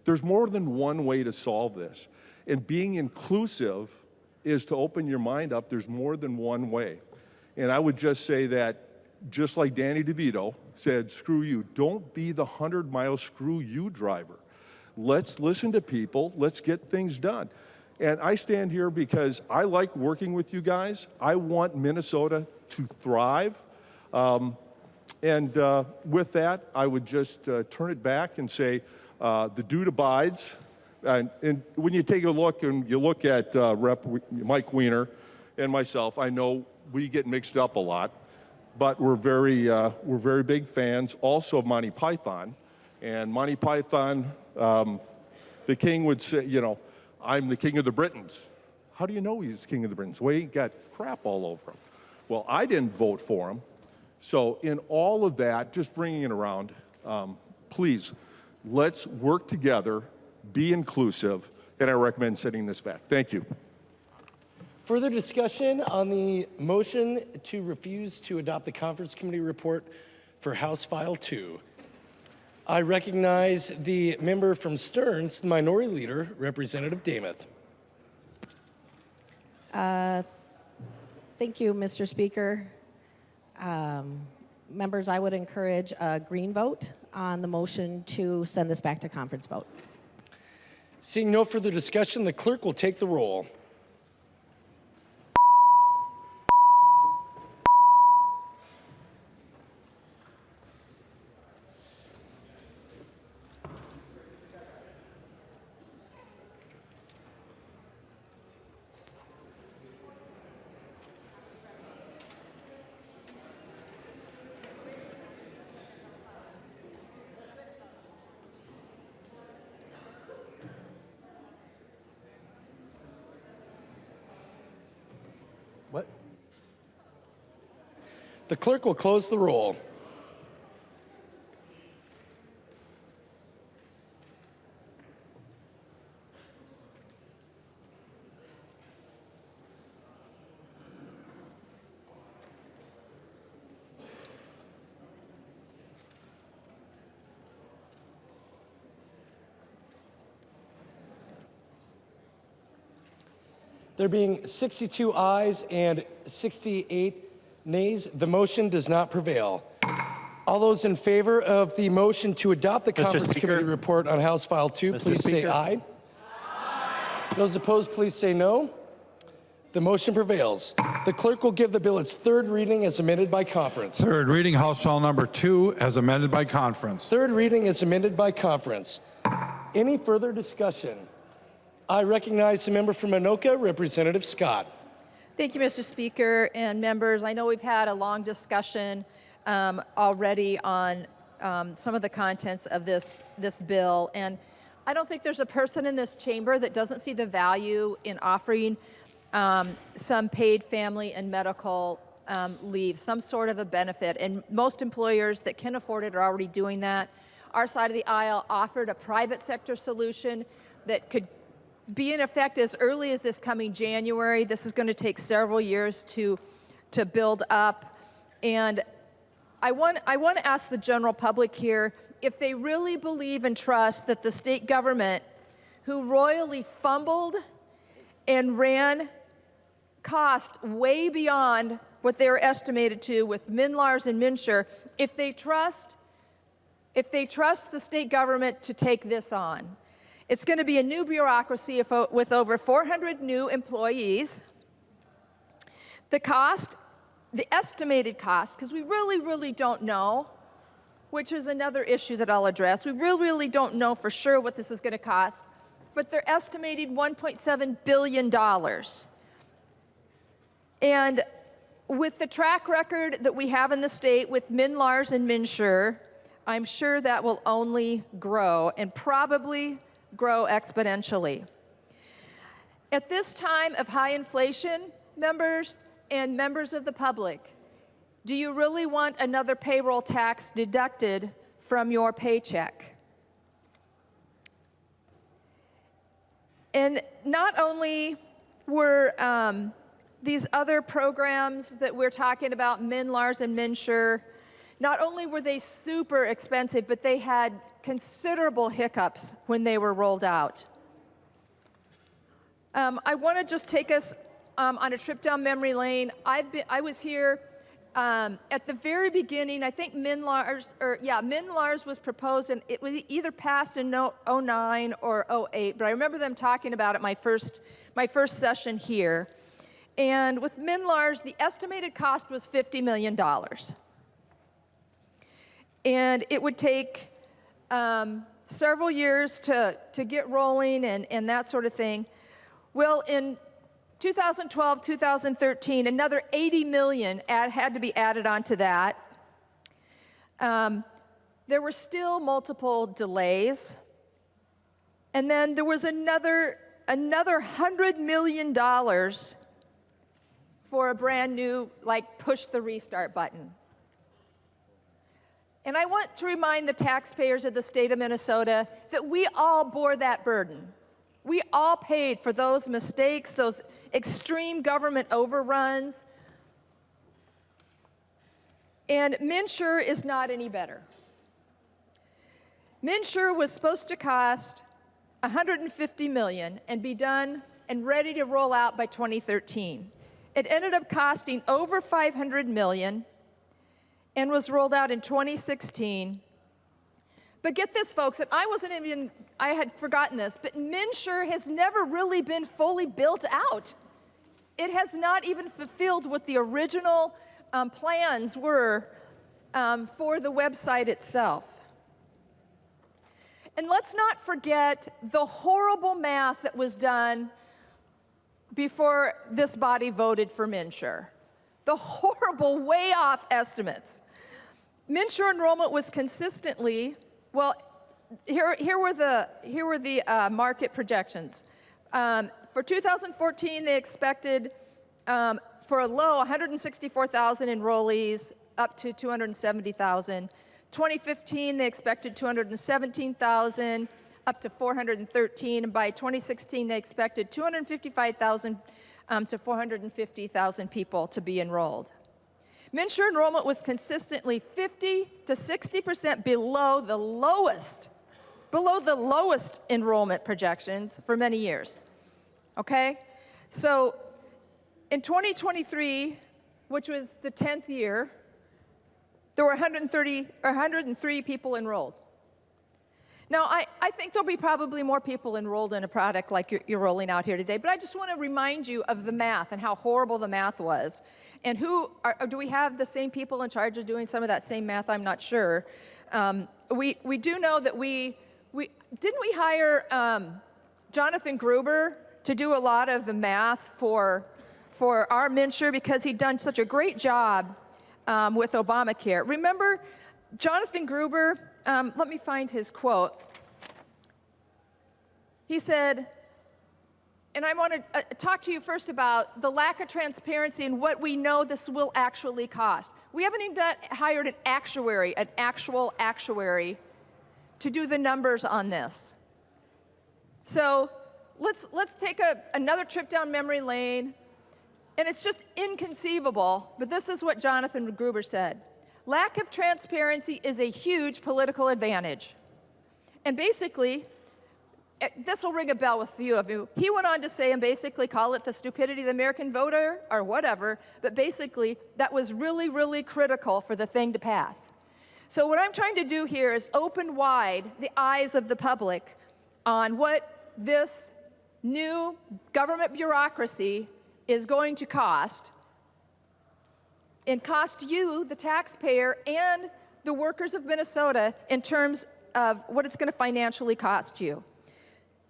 There's more than one way to solve this. And being inclusive is to open your mind up. There's more than one way. And I would just say that just like Danny DeVito said, screw you, don't be the 100-mile screw you driver. Let's listen to people. Let's get things done. And I stand here because I like working with you guys. I want Minnesota to thrive. With that, I would just turn it back and say the dude abides. And when you take a look and you look at Rep. Mike Weiner and myself, I know we get mixed up a lot, but we're very big fans also of Monty Python. And Monty Python, the king would say, you know, I'm the king of the Britons. How do you know he's the king of the Britons? Well, he got crap all over him. Well, I didn't vote for him. So in all of that, just bringing it around, please, let's work together, be inclusive, and I recommend sending this back. Thank you. Further discussion on the motion to refuse to adopt the Conference Committee report for House File 2. I recognize the member from Stearns, the Minority Leader, Representative Damath. Thank you, Mr. Speaker. Members, I would encourage a green vote on the motion to send this back to conference vote. Seeing no further discussion, the clerk will take the roll. What? The clerk will close the roll. There being 62 ayes and 68 nays, the motion does not prevail. All those in favor of the motion to adopt the Conference Committee report on House File 2, please say aye. Those opposed, please say no. The motion prevails. The clerk will give the bill its third reading as amended by conference. Third reading, House File number 2, as amended by conference. Third reading as amended by conference. Any further discussion? I recognize the member from Anoka, Representative Scott. Thank you, Mr. Speaker and members. I know we've had a long discussion already on some of the contents of this bill, and I don't think there's a person in this chamber that doesn't see the value in offering some paid family and medical leave, some sort of a benefit, and most employers that can afford it are already doing that. Our side of the aisle offered a private sector solution that could be in effect as early as this coming January. This is going to take several years to build up. And I want to ask the general public here if they really believe and trust that the state government, who royally fumbled and ran cost way beyond what they were estimated to with MNLARS and MNsure, if they trust the state government to take this on. It's going to be a new bureaucracy with over 400 new employees. The cost, the estimated cost, because we really don't know, which is another issue that I'll address. We really don't know for sure what this is going to cost, but they're estimating $1.7 billion. And with the track record that we have in the state with MNLARS and MNsure, I'm sure that will only grow and probably grow exponentially. At this time of high inflation, members and members of the public, do you really want another payroll tax deducted from your paycheck? And not only were these other programs that we're talking about, MNLARS and MNsure, not only were they super expensive, but they had considerable hiccups when they were rolled out. I want to just take us on a trip down memory lane. I was here at the very beginning, I think MNLARS was proposed, and it was either passed in 09 or 08, but I remember them talking about it my first session here. And with MNLARS, the estimated cost was $50 million. And it would take several years to get rolling and that sort of thing. Well, in 2012, 2013, another 80 million had to be added onto that. There were still multiple delays. And then there was another $100 million for a brand new, like, push the restart button. And I want to remind the taxpayers of the state of Minnesota that we all bore that burden. We all paid for those mistakes, those extreme government overruns. And MNsure is not any better. MNsure was supposed to cost $150 million and be done and ready to roll out by 2013. It ended up costing over $500 million and was rolled out in 2016. But get this, folks, and I had forgotten this, but MNsure has never really been fully built out. It has not even fulfilled what the original plans were for the website itself. And let's not forget the horrible math that was done before this body voted for MNsure. The horrible, way off estimates. MNsure enrollment was consistently, well, here were the market projections. For 2014, they expected, for a low, 164,000 enrollees, up to 270,000. 2015, they expected 217,000, up to 413. And by 2016, they expected 255,000 to 450,000 people to be enrolled. MNsure enrollment was consistently 50 to 60% below the lowest enrollment projections for many years. Okay? So in 2023, which was the 10th year, there were 103 people enrolled. Now, I think there'll be probably more people enrolled in a product like you're rolling out here today, but I just want to remind you of the math and how horrible the math was. And do we have the same people in charge of doing some of that same math? I'm not sure. We do know that didn't we hire Jonathan Gruber to do a lot of the math for our MNsure because he'd done such a great job with Obamacare. Remember, Jonathan Gruber, let me find his quote. He said, and I want to talk to you first about the lack of transparency and what we know this will actually cost. We haven't even hired an actual actuary, to do the numbers on this. So let's take another trip down memory lane. And it's just inconceivable, but this is what Jonathan Gruber said. Lack of transparency is a huge political advantage. And basically, this will ring a bell with a few of you. He went on to say, and basically call it the stupidity of the American voter or whatever, but basically that was really, really critical for the thing to pass. So what I'm trying to do here is open wide the eyes of the public on what this new government bureaucracy is going to cost, and cost you, the taxpayer, and the workers of Minnesota in terms of what it's going to financially cost you.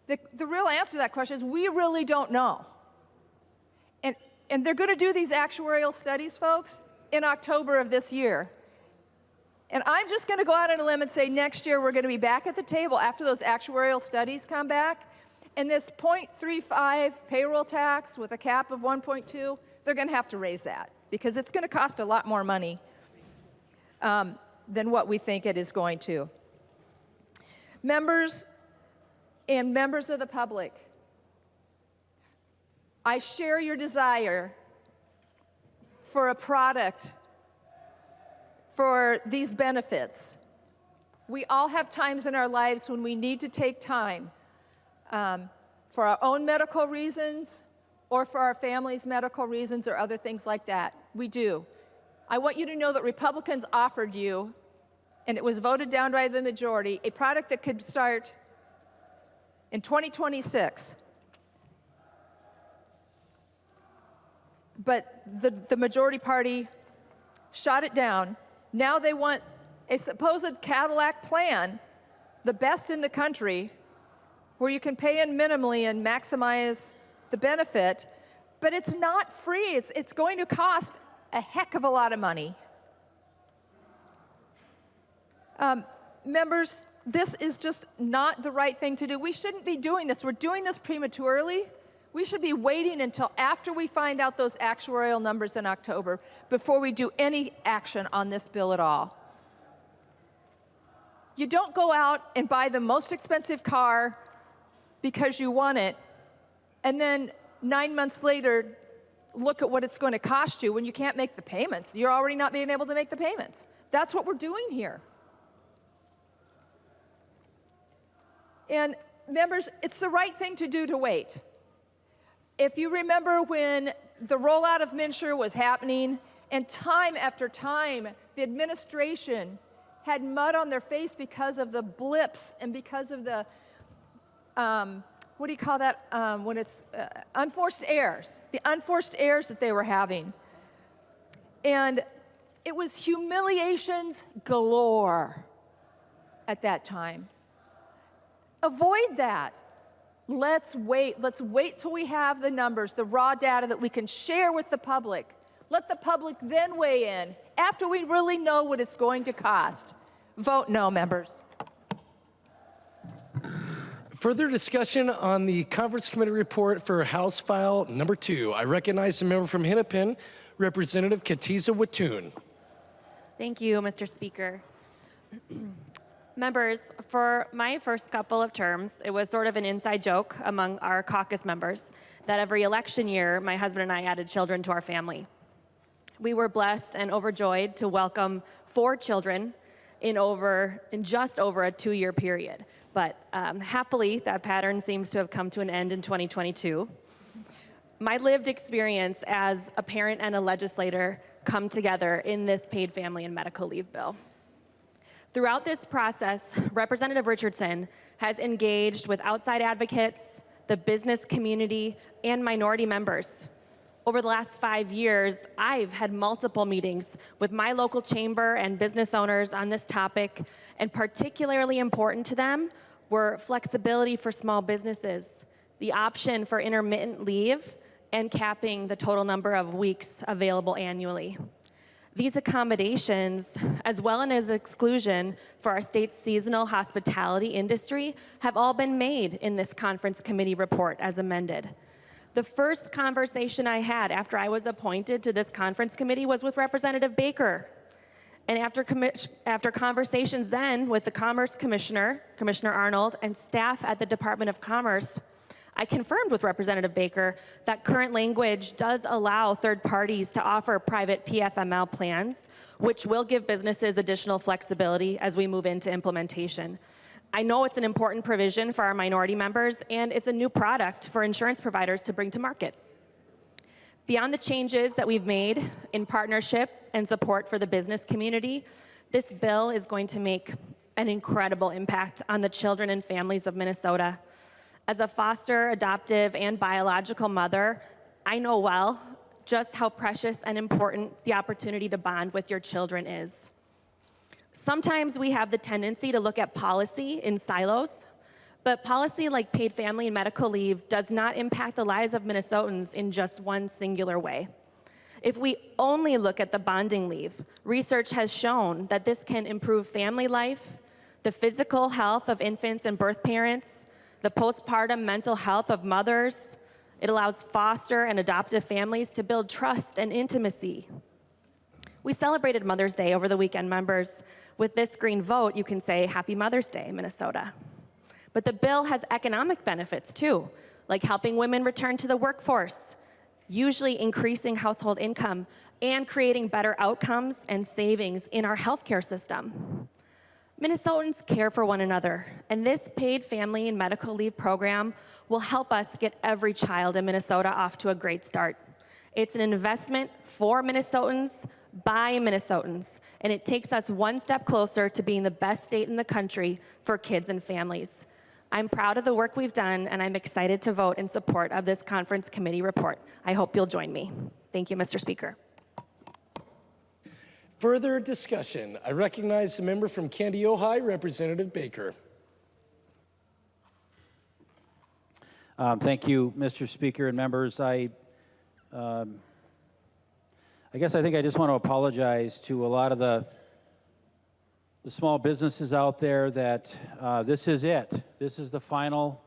The real answer to that question is we really don't know. And they're going to do these actuarial studies, folks, in October of this year. And I'm just going to go out on a limb and say next year we're going to be back at the table after those actuarial studies come back. And this 0.35 payroll tax with a cap of 1.2, they're going to have to raise that because it's going to cost a lot more money than what we think it is going to. Members and members of the public, I share your desire for a product for these benefits. We all have times in our lives when we need to take time for our own medical reasons or for our family's medical reasons or other things like that. We do. I want you to know that Republicans offered you, and it was voted down by the majority, a product that could start in 2026. But the majority party shot it down. Now they want a supposed Cadillac plan, the best in the country, where you can pay in minimally and maximize the benefit, but it's not free. It's going to cost a heck of a lot of money. Members, this is just not the right thing to do. We shouldn't be doing this. We're doing this prematurely. We should be waiting until after we find out those actuarial numbers in October before we do any action on this bill at all. You don't go out and buy the most expensive car because you want it, and then 9 months later, look at what it's going to cost you when you can't make the payments. You're already not being able to make the payments. That's what we're doing here. And members, it's the right thing to do to wait. If you remember when the rollout of MNsure was happening, and time after time, the administration had mud on their face because of the blips and because of the, what do you call that, when it's unforced errors, the unforced errors that they were having. And it was humiliations galore at that time. Avoid that. Let's wait till we have the numbers, the raw data that we can share with the public. Let the public then weigh in after we really know what it's going to cost. Vote no, members. Further discussion on the Conference Committee report for House File number 2. I recognize the member from Hennepin, Representative Katiza Watoon. Thank you, Mr. Speaker. Members, for my first couple of terms, it was sort of an inside joke among our caucus members that every election year, my husband and I added children to our family. We were blessed and overjoyed to welcome 4 children in just over a 2-year period. But happily, that pattern seems to have come to an end in 2022. My lived experience as a parent and a legislator come together in this paid family and medical leave bill. Throughout this process, Representative Richardson has engaged with outside advocates, the business community, and minority members. Over the last 5 years, I've had multiple meetings with my local chamber and business owners on this topic, and particularly important to them were flexibility for small businesses, the option for intermittent leave, and capping the total number of weeks available annually. These accommodations, as well as exclusion for our state's seasonal hospitality industry, have all been made in this conference committee report as amended. The first conversation I had after I was appointed to this conference committee was with Representative Baker. And after conversations then with the Commerce Commissioner, Commissioner Arnold, and staff at the Department of Commerce, I confirmed with Representative Baker that current language does allow third parties to offer private PFML plans, which will give businesses additional flexibility as we move into implementation. I know it's an important provision for our minority members, and it's a new product for insurance providers to bring to market. Beyond the changes that we've made in partnership and support for the business community, this bill is going to make an incredible impact on the children and families of Minnesota. As a foster, adoptive, and biological mother, I know well just how precious and important the opportunity to bond with your children is. Sometimes we have the tendency to look at policy in silos, but policy like paid family and medical leave does not impact the lives of Minnesotans in just one singular way. If we only look at the bonding leave, research has shown that this can improve family life, the physical health of infants and birth parents, the postpartum mental health of mothers. It allows foster and adoptive families to build trust and intimacy. We celebrated Mother's Day over the weekend, members. With this green vote, you can say Happy Mother's Day, Minnesota. But the bill has economic benefits too, like helping women return to the workforce, usually increasing household income, and creating better outcomes and savings in our healthcare system. Minnesotans care for one another, and this paid family and medical leave program will help us get every child in Minnesota off to a great start. It's an investment for Minnesotans by Minnesotans, and it takes us one step closer to being the best state in the country for kids and families. I'm proud of the work we've done, and I'm excited to vote in support of this conference committee report. I hope you'll join me. Thank you, Mr. Speaker. Further discussion. I recognize the member from Candy Ojai, Representative Baker. Thank you, Mr. Speaker and members. I guess I think I just want to apologize to a lot of the small businesses out there that this is it. This is the final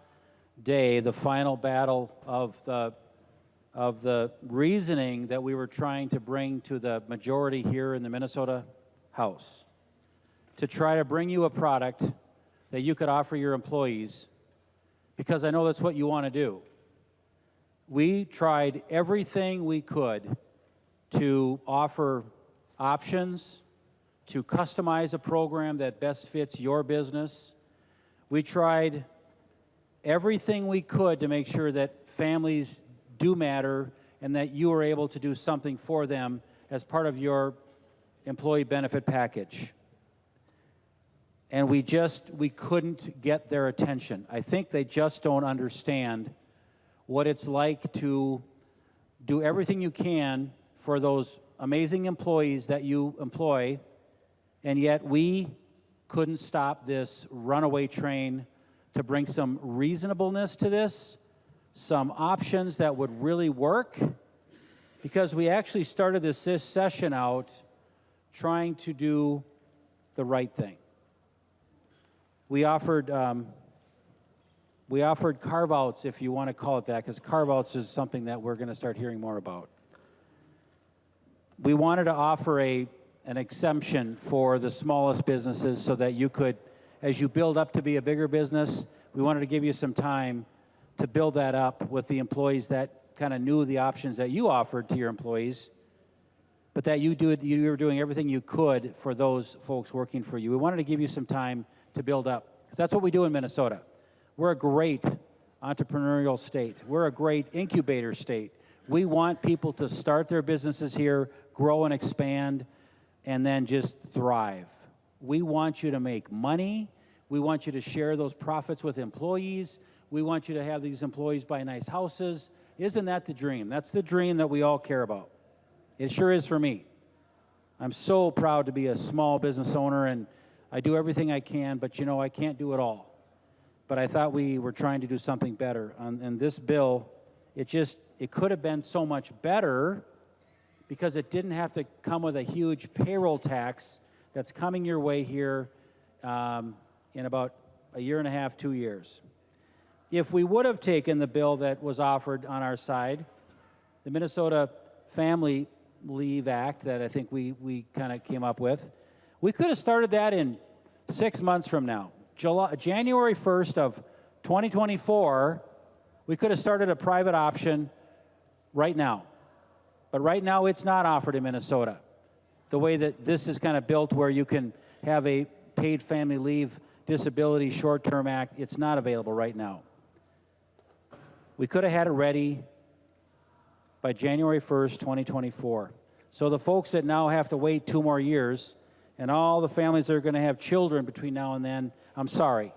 day, the final battle of the reasoning that we were trying to bring to the majority here in the Minnesota House, to try to bring you a product that you could offer your employees, because I know that's what you want to do. We tried everything we could to offer options, to customize a program that best fits your business. We tried everything we could to make sure that families do matter and that you are able to do something for them as part of your employee benefit package. And we couldn't get their attention. I think they just don't understand what it's like to do everything you can for those amazing employees that you employ, and yet we couldn't stop this runaway train to bring some reasonableness to this, some options that would really work, because we actually started this session out trying to do the right thing. We offered carve-outs, if you want to call it that, because carve-outs is something that we're going to start hearing more about. We wanted to offer an exemption for the smallest businesses so that you could, as you build up to be a bigger business, we wanted to give you some time to build that up with the employees that kind of knew the options that you offered to your employees, but that you were doing everything you could for those folks working for you. We wanted to give you some time to build up, because that's what we do in Minnesota. We're a great entrepreneurial state. We're a great incubator state. We want people to start their businesses here, grow and expand, and then just thrive. We want you to make money. We want you to share those profits with employees. We want you to have these employees buy nice houses. Isn't that the dream? That's the dream that we all care about. It sure is for me. I'm so proud to be a small business owner, and I do everything I can, but you know, I can't do it all. But I thought we were trying to do something better. And this bill, it could have been so much better because it didn't have to come with a huge payroll tax that's coming your way here in about a year and a half, 2 years. If we would have taken the bill that was offered on our side, the Minnesota Family Leave Act that I think we kind of came up with, we could have started that in 6 months from now. January 1st of 2024, we could have started a private option right now. But right now, it's not offered in Minnesota. The way that this is kind of built, where you can have a paid family leave disability short-term act, it's not available right now. We could have had it ready by January 1st, 2024. So the folks that now have to wait 2 more years, and all the families that are going to have children between now and then, I'm sorry.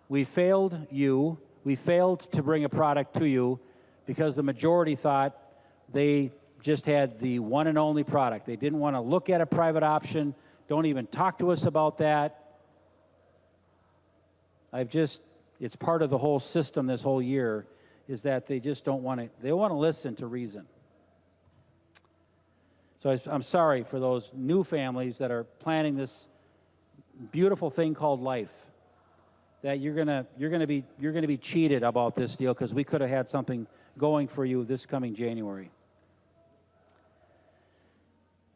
We failed you. We failed to bring a product to you because the majority thought they just had the one and only product. They didn't want to look at a private option. Don't even talk to us about that. It's part of the whole system this whole year, is that they just don't want to, they want to listen to reason. So I'm sorry for those new families that are planning this beautiful thing called life, that you're gonna be cheated about this deal, because we could have had something going for you this coming January.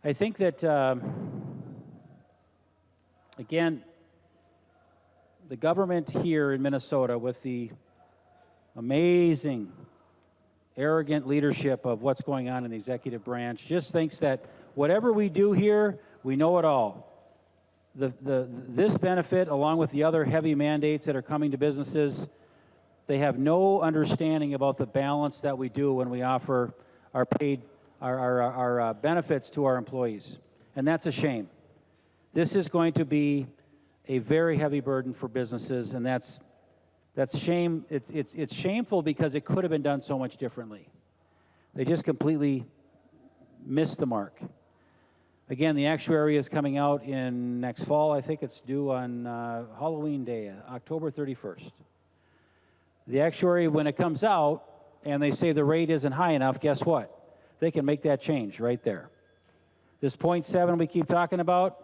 I think that again, the government here in Minnesota, with the amazing, arrogant leadership of what's going on in the executive branch, just thinks that whatever we do here, we know it all. This benefit, along with the other heavy mandates that are coming to businesses, they have no understanding about the balance that we do when we offer our our benefits to our employees. And that's a shame. This is going to be a very heavy burden for businesses, and that's shame. It's shameful because it could have been done so much differently. They just completely missed the mark. Again, the actuary is coming out in next fall. I think it's due on Halloween Day, October 31st. The actuary, when it comes out and they say the rate isn't high enough, guess what? They can make that change right there. This 0.7 we keep talking about,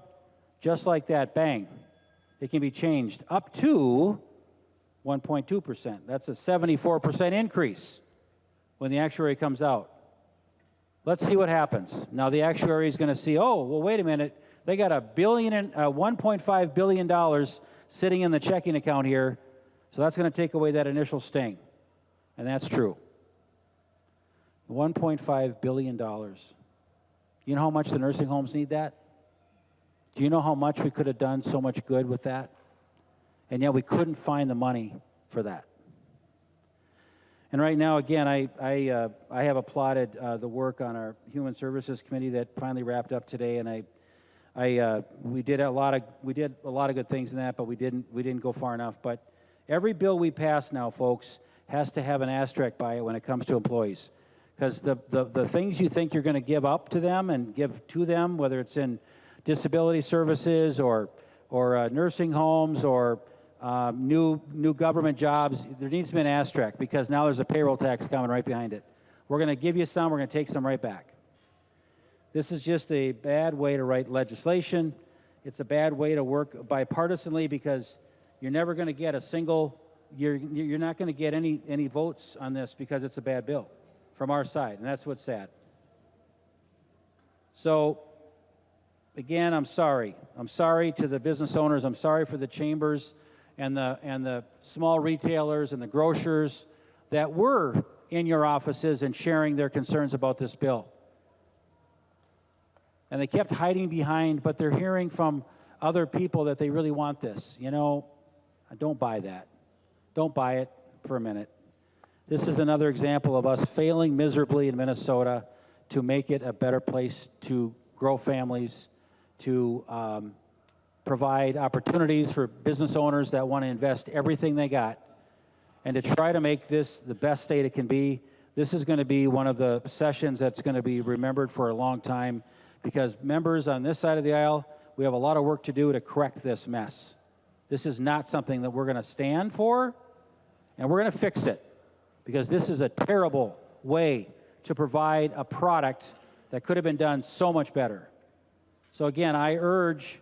just like that, bang, it can be changed up to 1.2%. That's a 74% increase when the actuary comes out. Let's see what happens. Now the actuary is going to see, oh, well, wait a minute. They got $1.5 billion sitting in the checking account here, so that's going to take away that initial sting. And that's true. $1.5 billion. You know how much the nursing homes need that? Do you know how much we could have done so much good with that? And yet we couldn't find the money for that. And right now, again, I have applauded the work on our Human Services Committee that finally wrapped up today, and we did a lot of good things in that, but we didn't go far enough. But every bill we pass now, folks, has to have an asterisk by it when it comes to employees, because the things you think you're going to give up to them and give to them, whether it's in disability services or nursing homes or new government jobs, there needs to be an asterisk, because now there's a payroll tax coming right behind it. We're going to give you some, we're going to take some right back. This is just a bad way to write legislation. It's a bad way to work bipartisanly, because you're never going to get a single, you're not going to get any votes on this because it's a bad bill from our side, and that's what's sad. So, again, I'm sorry. I'm sorry to the business owners. I'm sorry for the chambers and the small retailers and the grocers that were in your offices and sharing their concerns about this bill. And they kept hiding behind, but they're hearing from other people that they really want this. You know, don't buy that. Don't buy it for a minute. This is another example of us failing miserably in Minnesota to make it a better place to grow families, to provide opportunities for business owners that want to invest everything they got, and to try to make this the best state it can be. This is going to be one of the sessions that's going to be remembered for a long time, because members on this side of the aisle, we have a lot of work to do to correct this mess. This is not something that we're going to stand for, and we're going to fix it, because this is a terrible way to provide a product that could have been done so much better. So again, I urge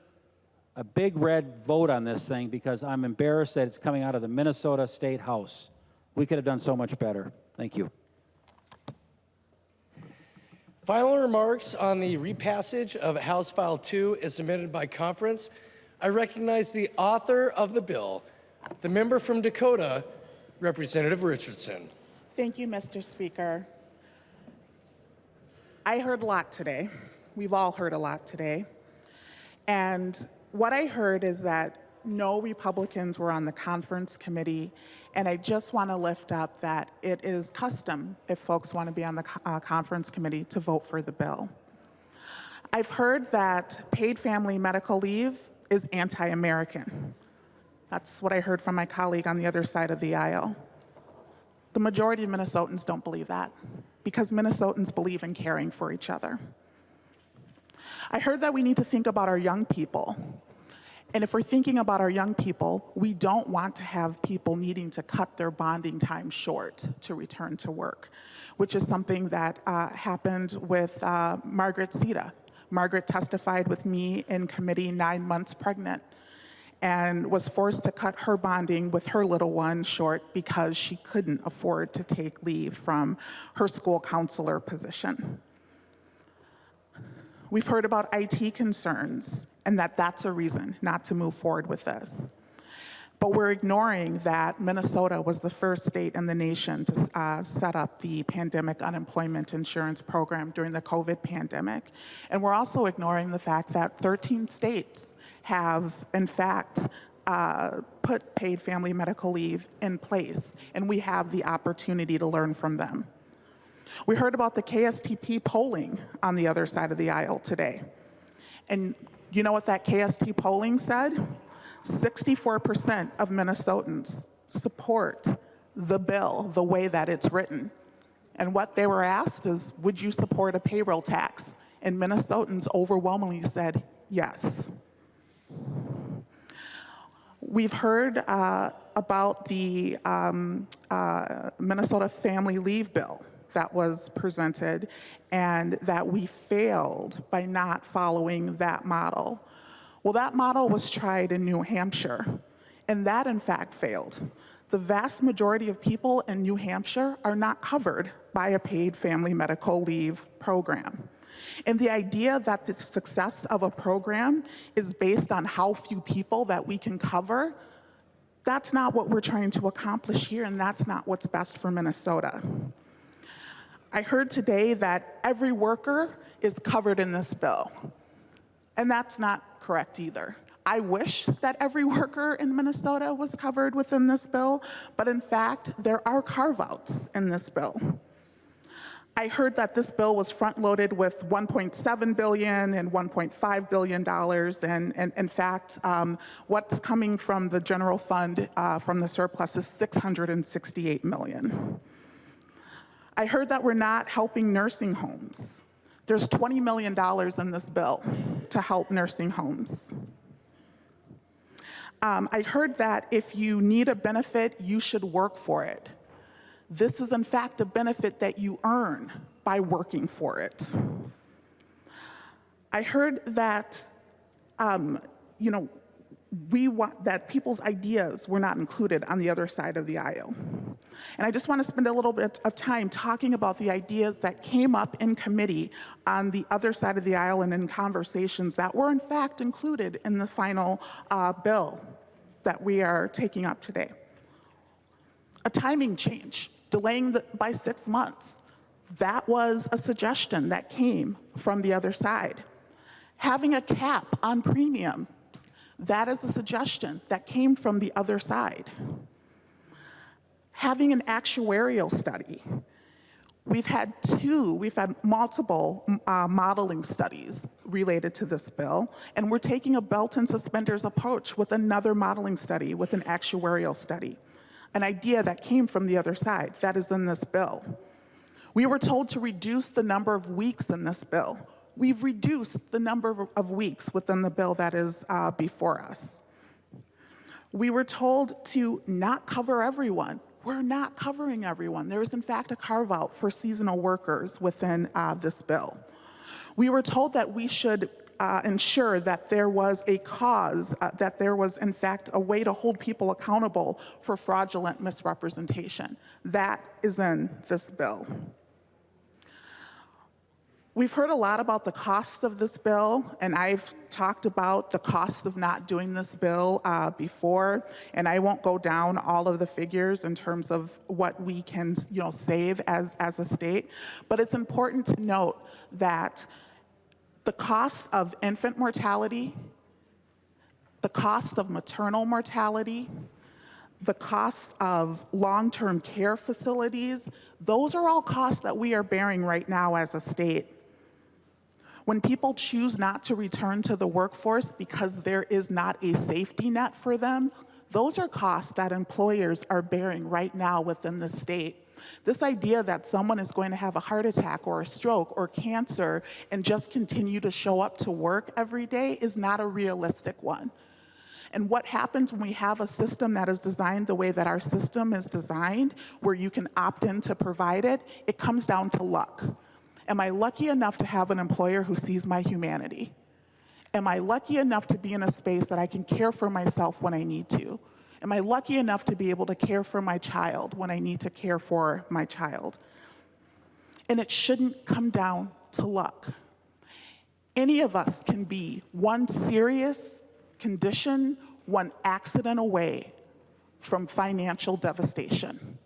a big red vote on this thing, because I'm embarrassed that it's coming out of the Minnesota State House. We could have done so much better. Thank you. Final remarks on the repassage of House File 2 as submitted by conference. I recognize the author of the bill, the member from Dakota, Representative Richardson. Thank you, Mr. Speaker. I heard a lot today. We've all heard a lot today. And what I heard is that no Republicans were on the conference committee, and I just want to lift up that it is custom, if folks want to be on the conference committee, to vote for the bill. I've heard that paid family medical leave is anti-American. That's what I heard from my colleague on the other side of the aisle. The majority of Minnesotans don't believe that, because Minnesotans believe in caring for each other. I heard that we need to think about our young people. And if we're thinking about our young people, we don't want to have people needing to cut their bonding time short to return to work, which is something that happened with Margaret Sita. Margaret testified with me in committee 9 months pregnant and was forced to cut her bonding with her little one short because she couldn't afford to take leave from her school counselor position. We've heard about IT concerns, and that's a reason not to move forward with this. But we're ignoring that Minnesota was the first state in the nation to set up the pandemic unemployment insurance program during the COVID pandemic. And we're also ignoring the fact that 13 states have, in fact, put paid family medical leave in place, and we have the opportunity to learn from them. We heard about the KSTP polling on the other side of the aisle today. And you know what that KST polling said? 64% of Minnesotans support the bill the way that it's written. And what they were asked is, would you support a payroll tax? And Minnesotans overwhelmingly said yes. We've heard about the Minnesota Family Leave Bill that was presented and that we failed by not following that model. Well, that model was tried in New Hampshire, and that in fact failed. The vast majority of people in New Hampshire are not covered by a paid family medical leave program. And the idea that the success of a program is based on how few people that we can cover, that's not what we're trying to accomplish here, and that's not what's best for Minnesota. I heard today that every worker is covered in this bill, and that's not correct either. I wish that every worker in Minnesota was covered within this bill, but in fact, there are carve-outs in this bill. I heard that this bill was front-loaded with $1.7 billion and $1.5 billion, and in fact, what's coming from the general fund from the surplus is $668 million. I heard that we're not helping nursing homes. There's $20 million in this bill to help nursing homes. I heard that if you need a benefit, you should work for it. This is in fact a benefit that you earn by working for it. I heard that, we want that people's ideas were not included on the other side of the aisle. And I just want to spend a little bit of time talking about the ideas that came up in committee on the other side of the aisle and in conversations that were in fact included in the final bill that we are taking up today. A timing change, delaying by 6 months. That was a suggestion that came from the other side. Having a cap on premiums, that is a suggestion that came from the other side. Having an actuarial study. We've had multiple modeling studies related to this bill, and we're taking a belt and suspenders approach with another modeling study, with an actuarial study. An idea that came from the other side, that is in this bill. We were told to reduce the number of weeks in this bill. We've reduced the number of weeks within the bill that is before us. We were told to not cover everyone. We're not covering everyone. There is in fact a carve out for seasonal workers within this bill. We were told that we should ensure that there was a cause, that there was in fact a way to hold people accountable for fraudulent misrepresentation. That is in this bill. We've heard a lot about the costs of this bill, and I've talked about the costs of not doing this bill before, and I won't go down all of the figures in terms of what we can save as a state, but it's important to note that the cost of infant mortality, the cost of maternal mortality, the cost of long-term care facilities, those are all costs that we are bearing right now as a state. When people choose not to return to the workforce because there is not a safety net for them, those are costs that employers are bearing right now within the state. This idea that someone is going to have a heart attack or a stroke or cancer and just continue to show up to work every day is not a realistic one. And what happens when we have a system that is designed the way that our system is designed, where you can opt in to provide it, it comes down to luck. Am I lucky enough to have an employer who sees my humanity? Am I lucky enough to be in a space that I can care for myself when I need to? Am I lucky enough to be able to care for my child when I need to care for my child? And it shouldn't come down to luck. Any of us can be one serious condition, one accident away from financial devastation.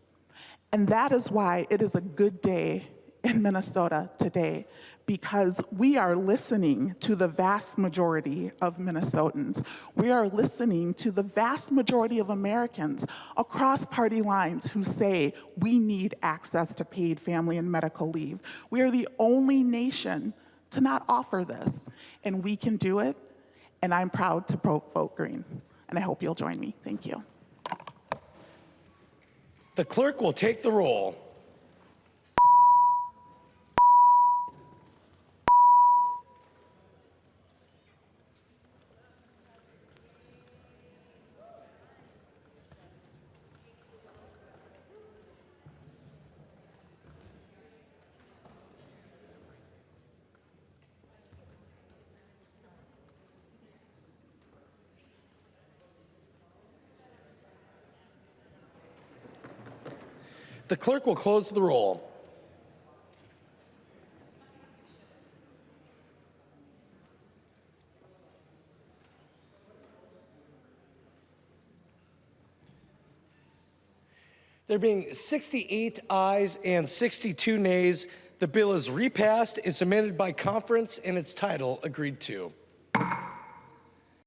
And that is why it is a good day in Minnesota today because we are listening to the vast majority of Minnesotans. We are listening to the vast majority of Americans across party lines who say we need access to paid family and medical leave. We are the only nation to not offer this, and we can do it, and I'm proud to vote green, and I hope you'll join me. Thank you. The clerk will take the roll. The clerk will close the roll. There being 68 ayes and 62 nays, the bill is repassed, is amended by conference, and its title agreed to.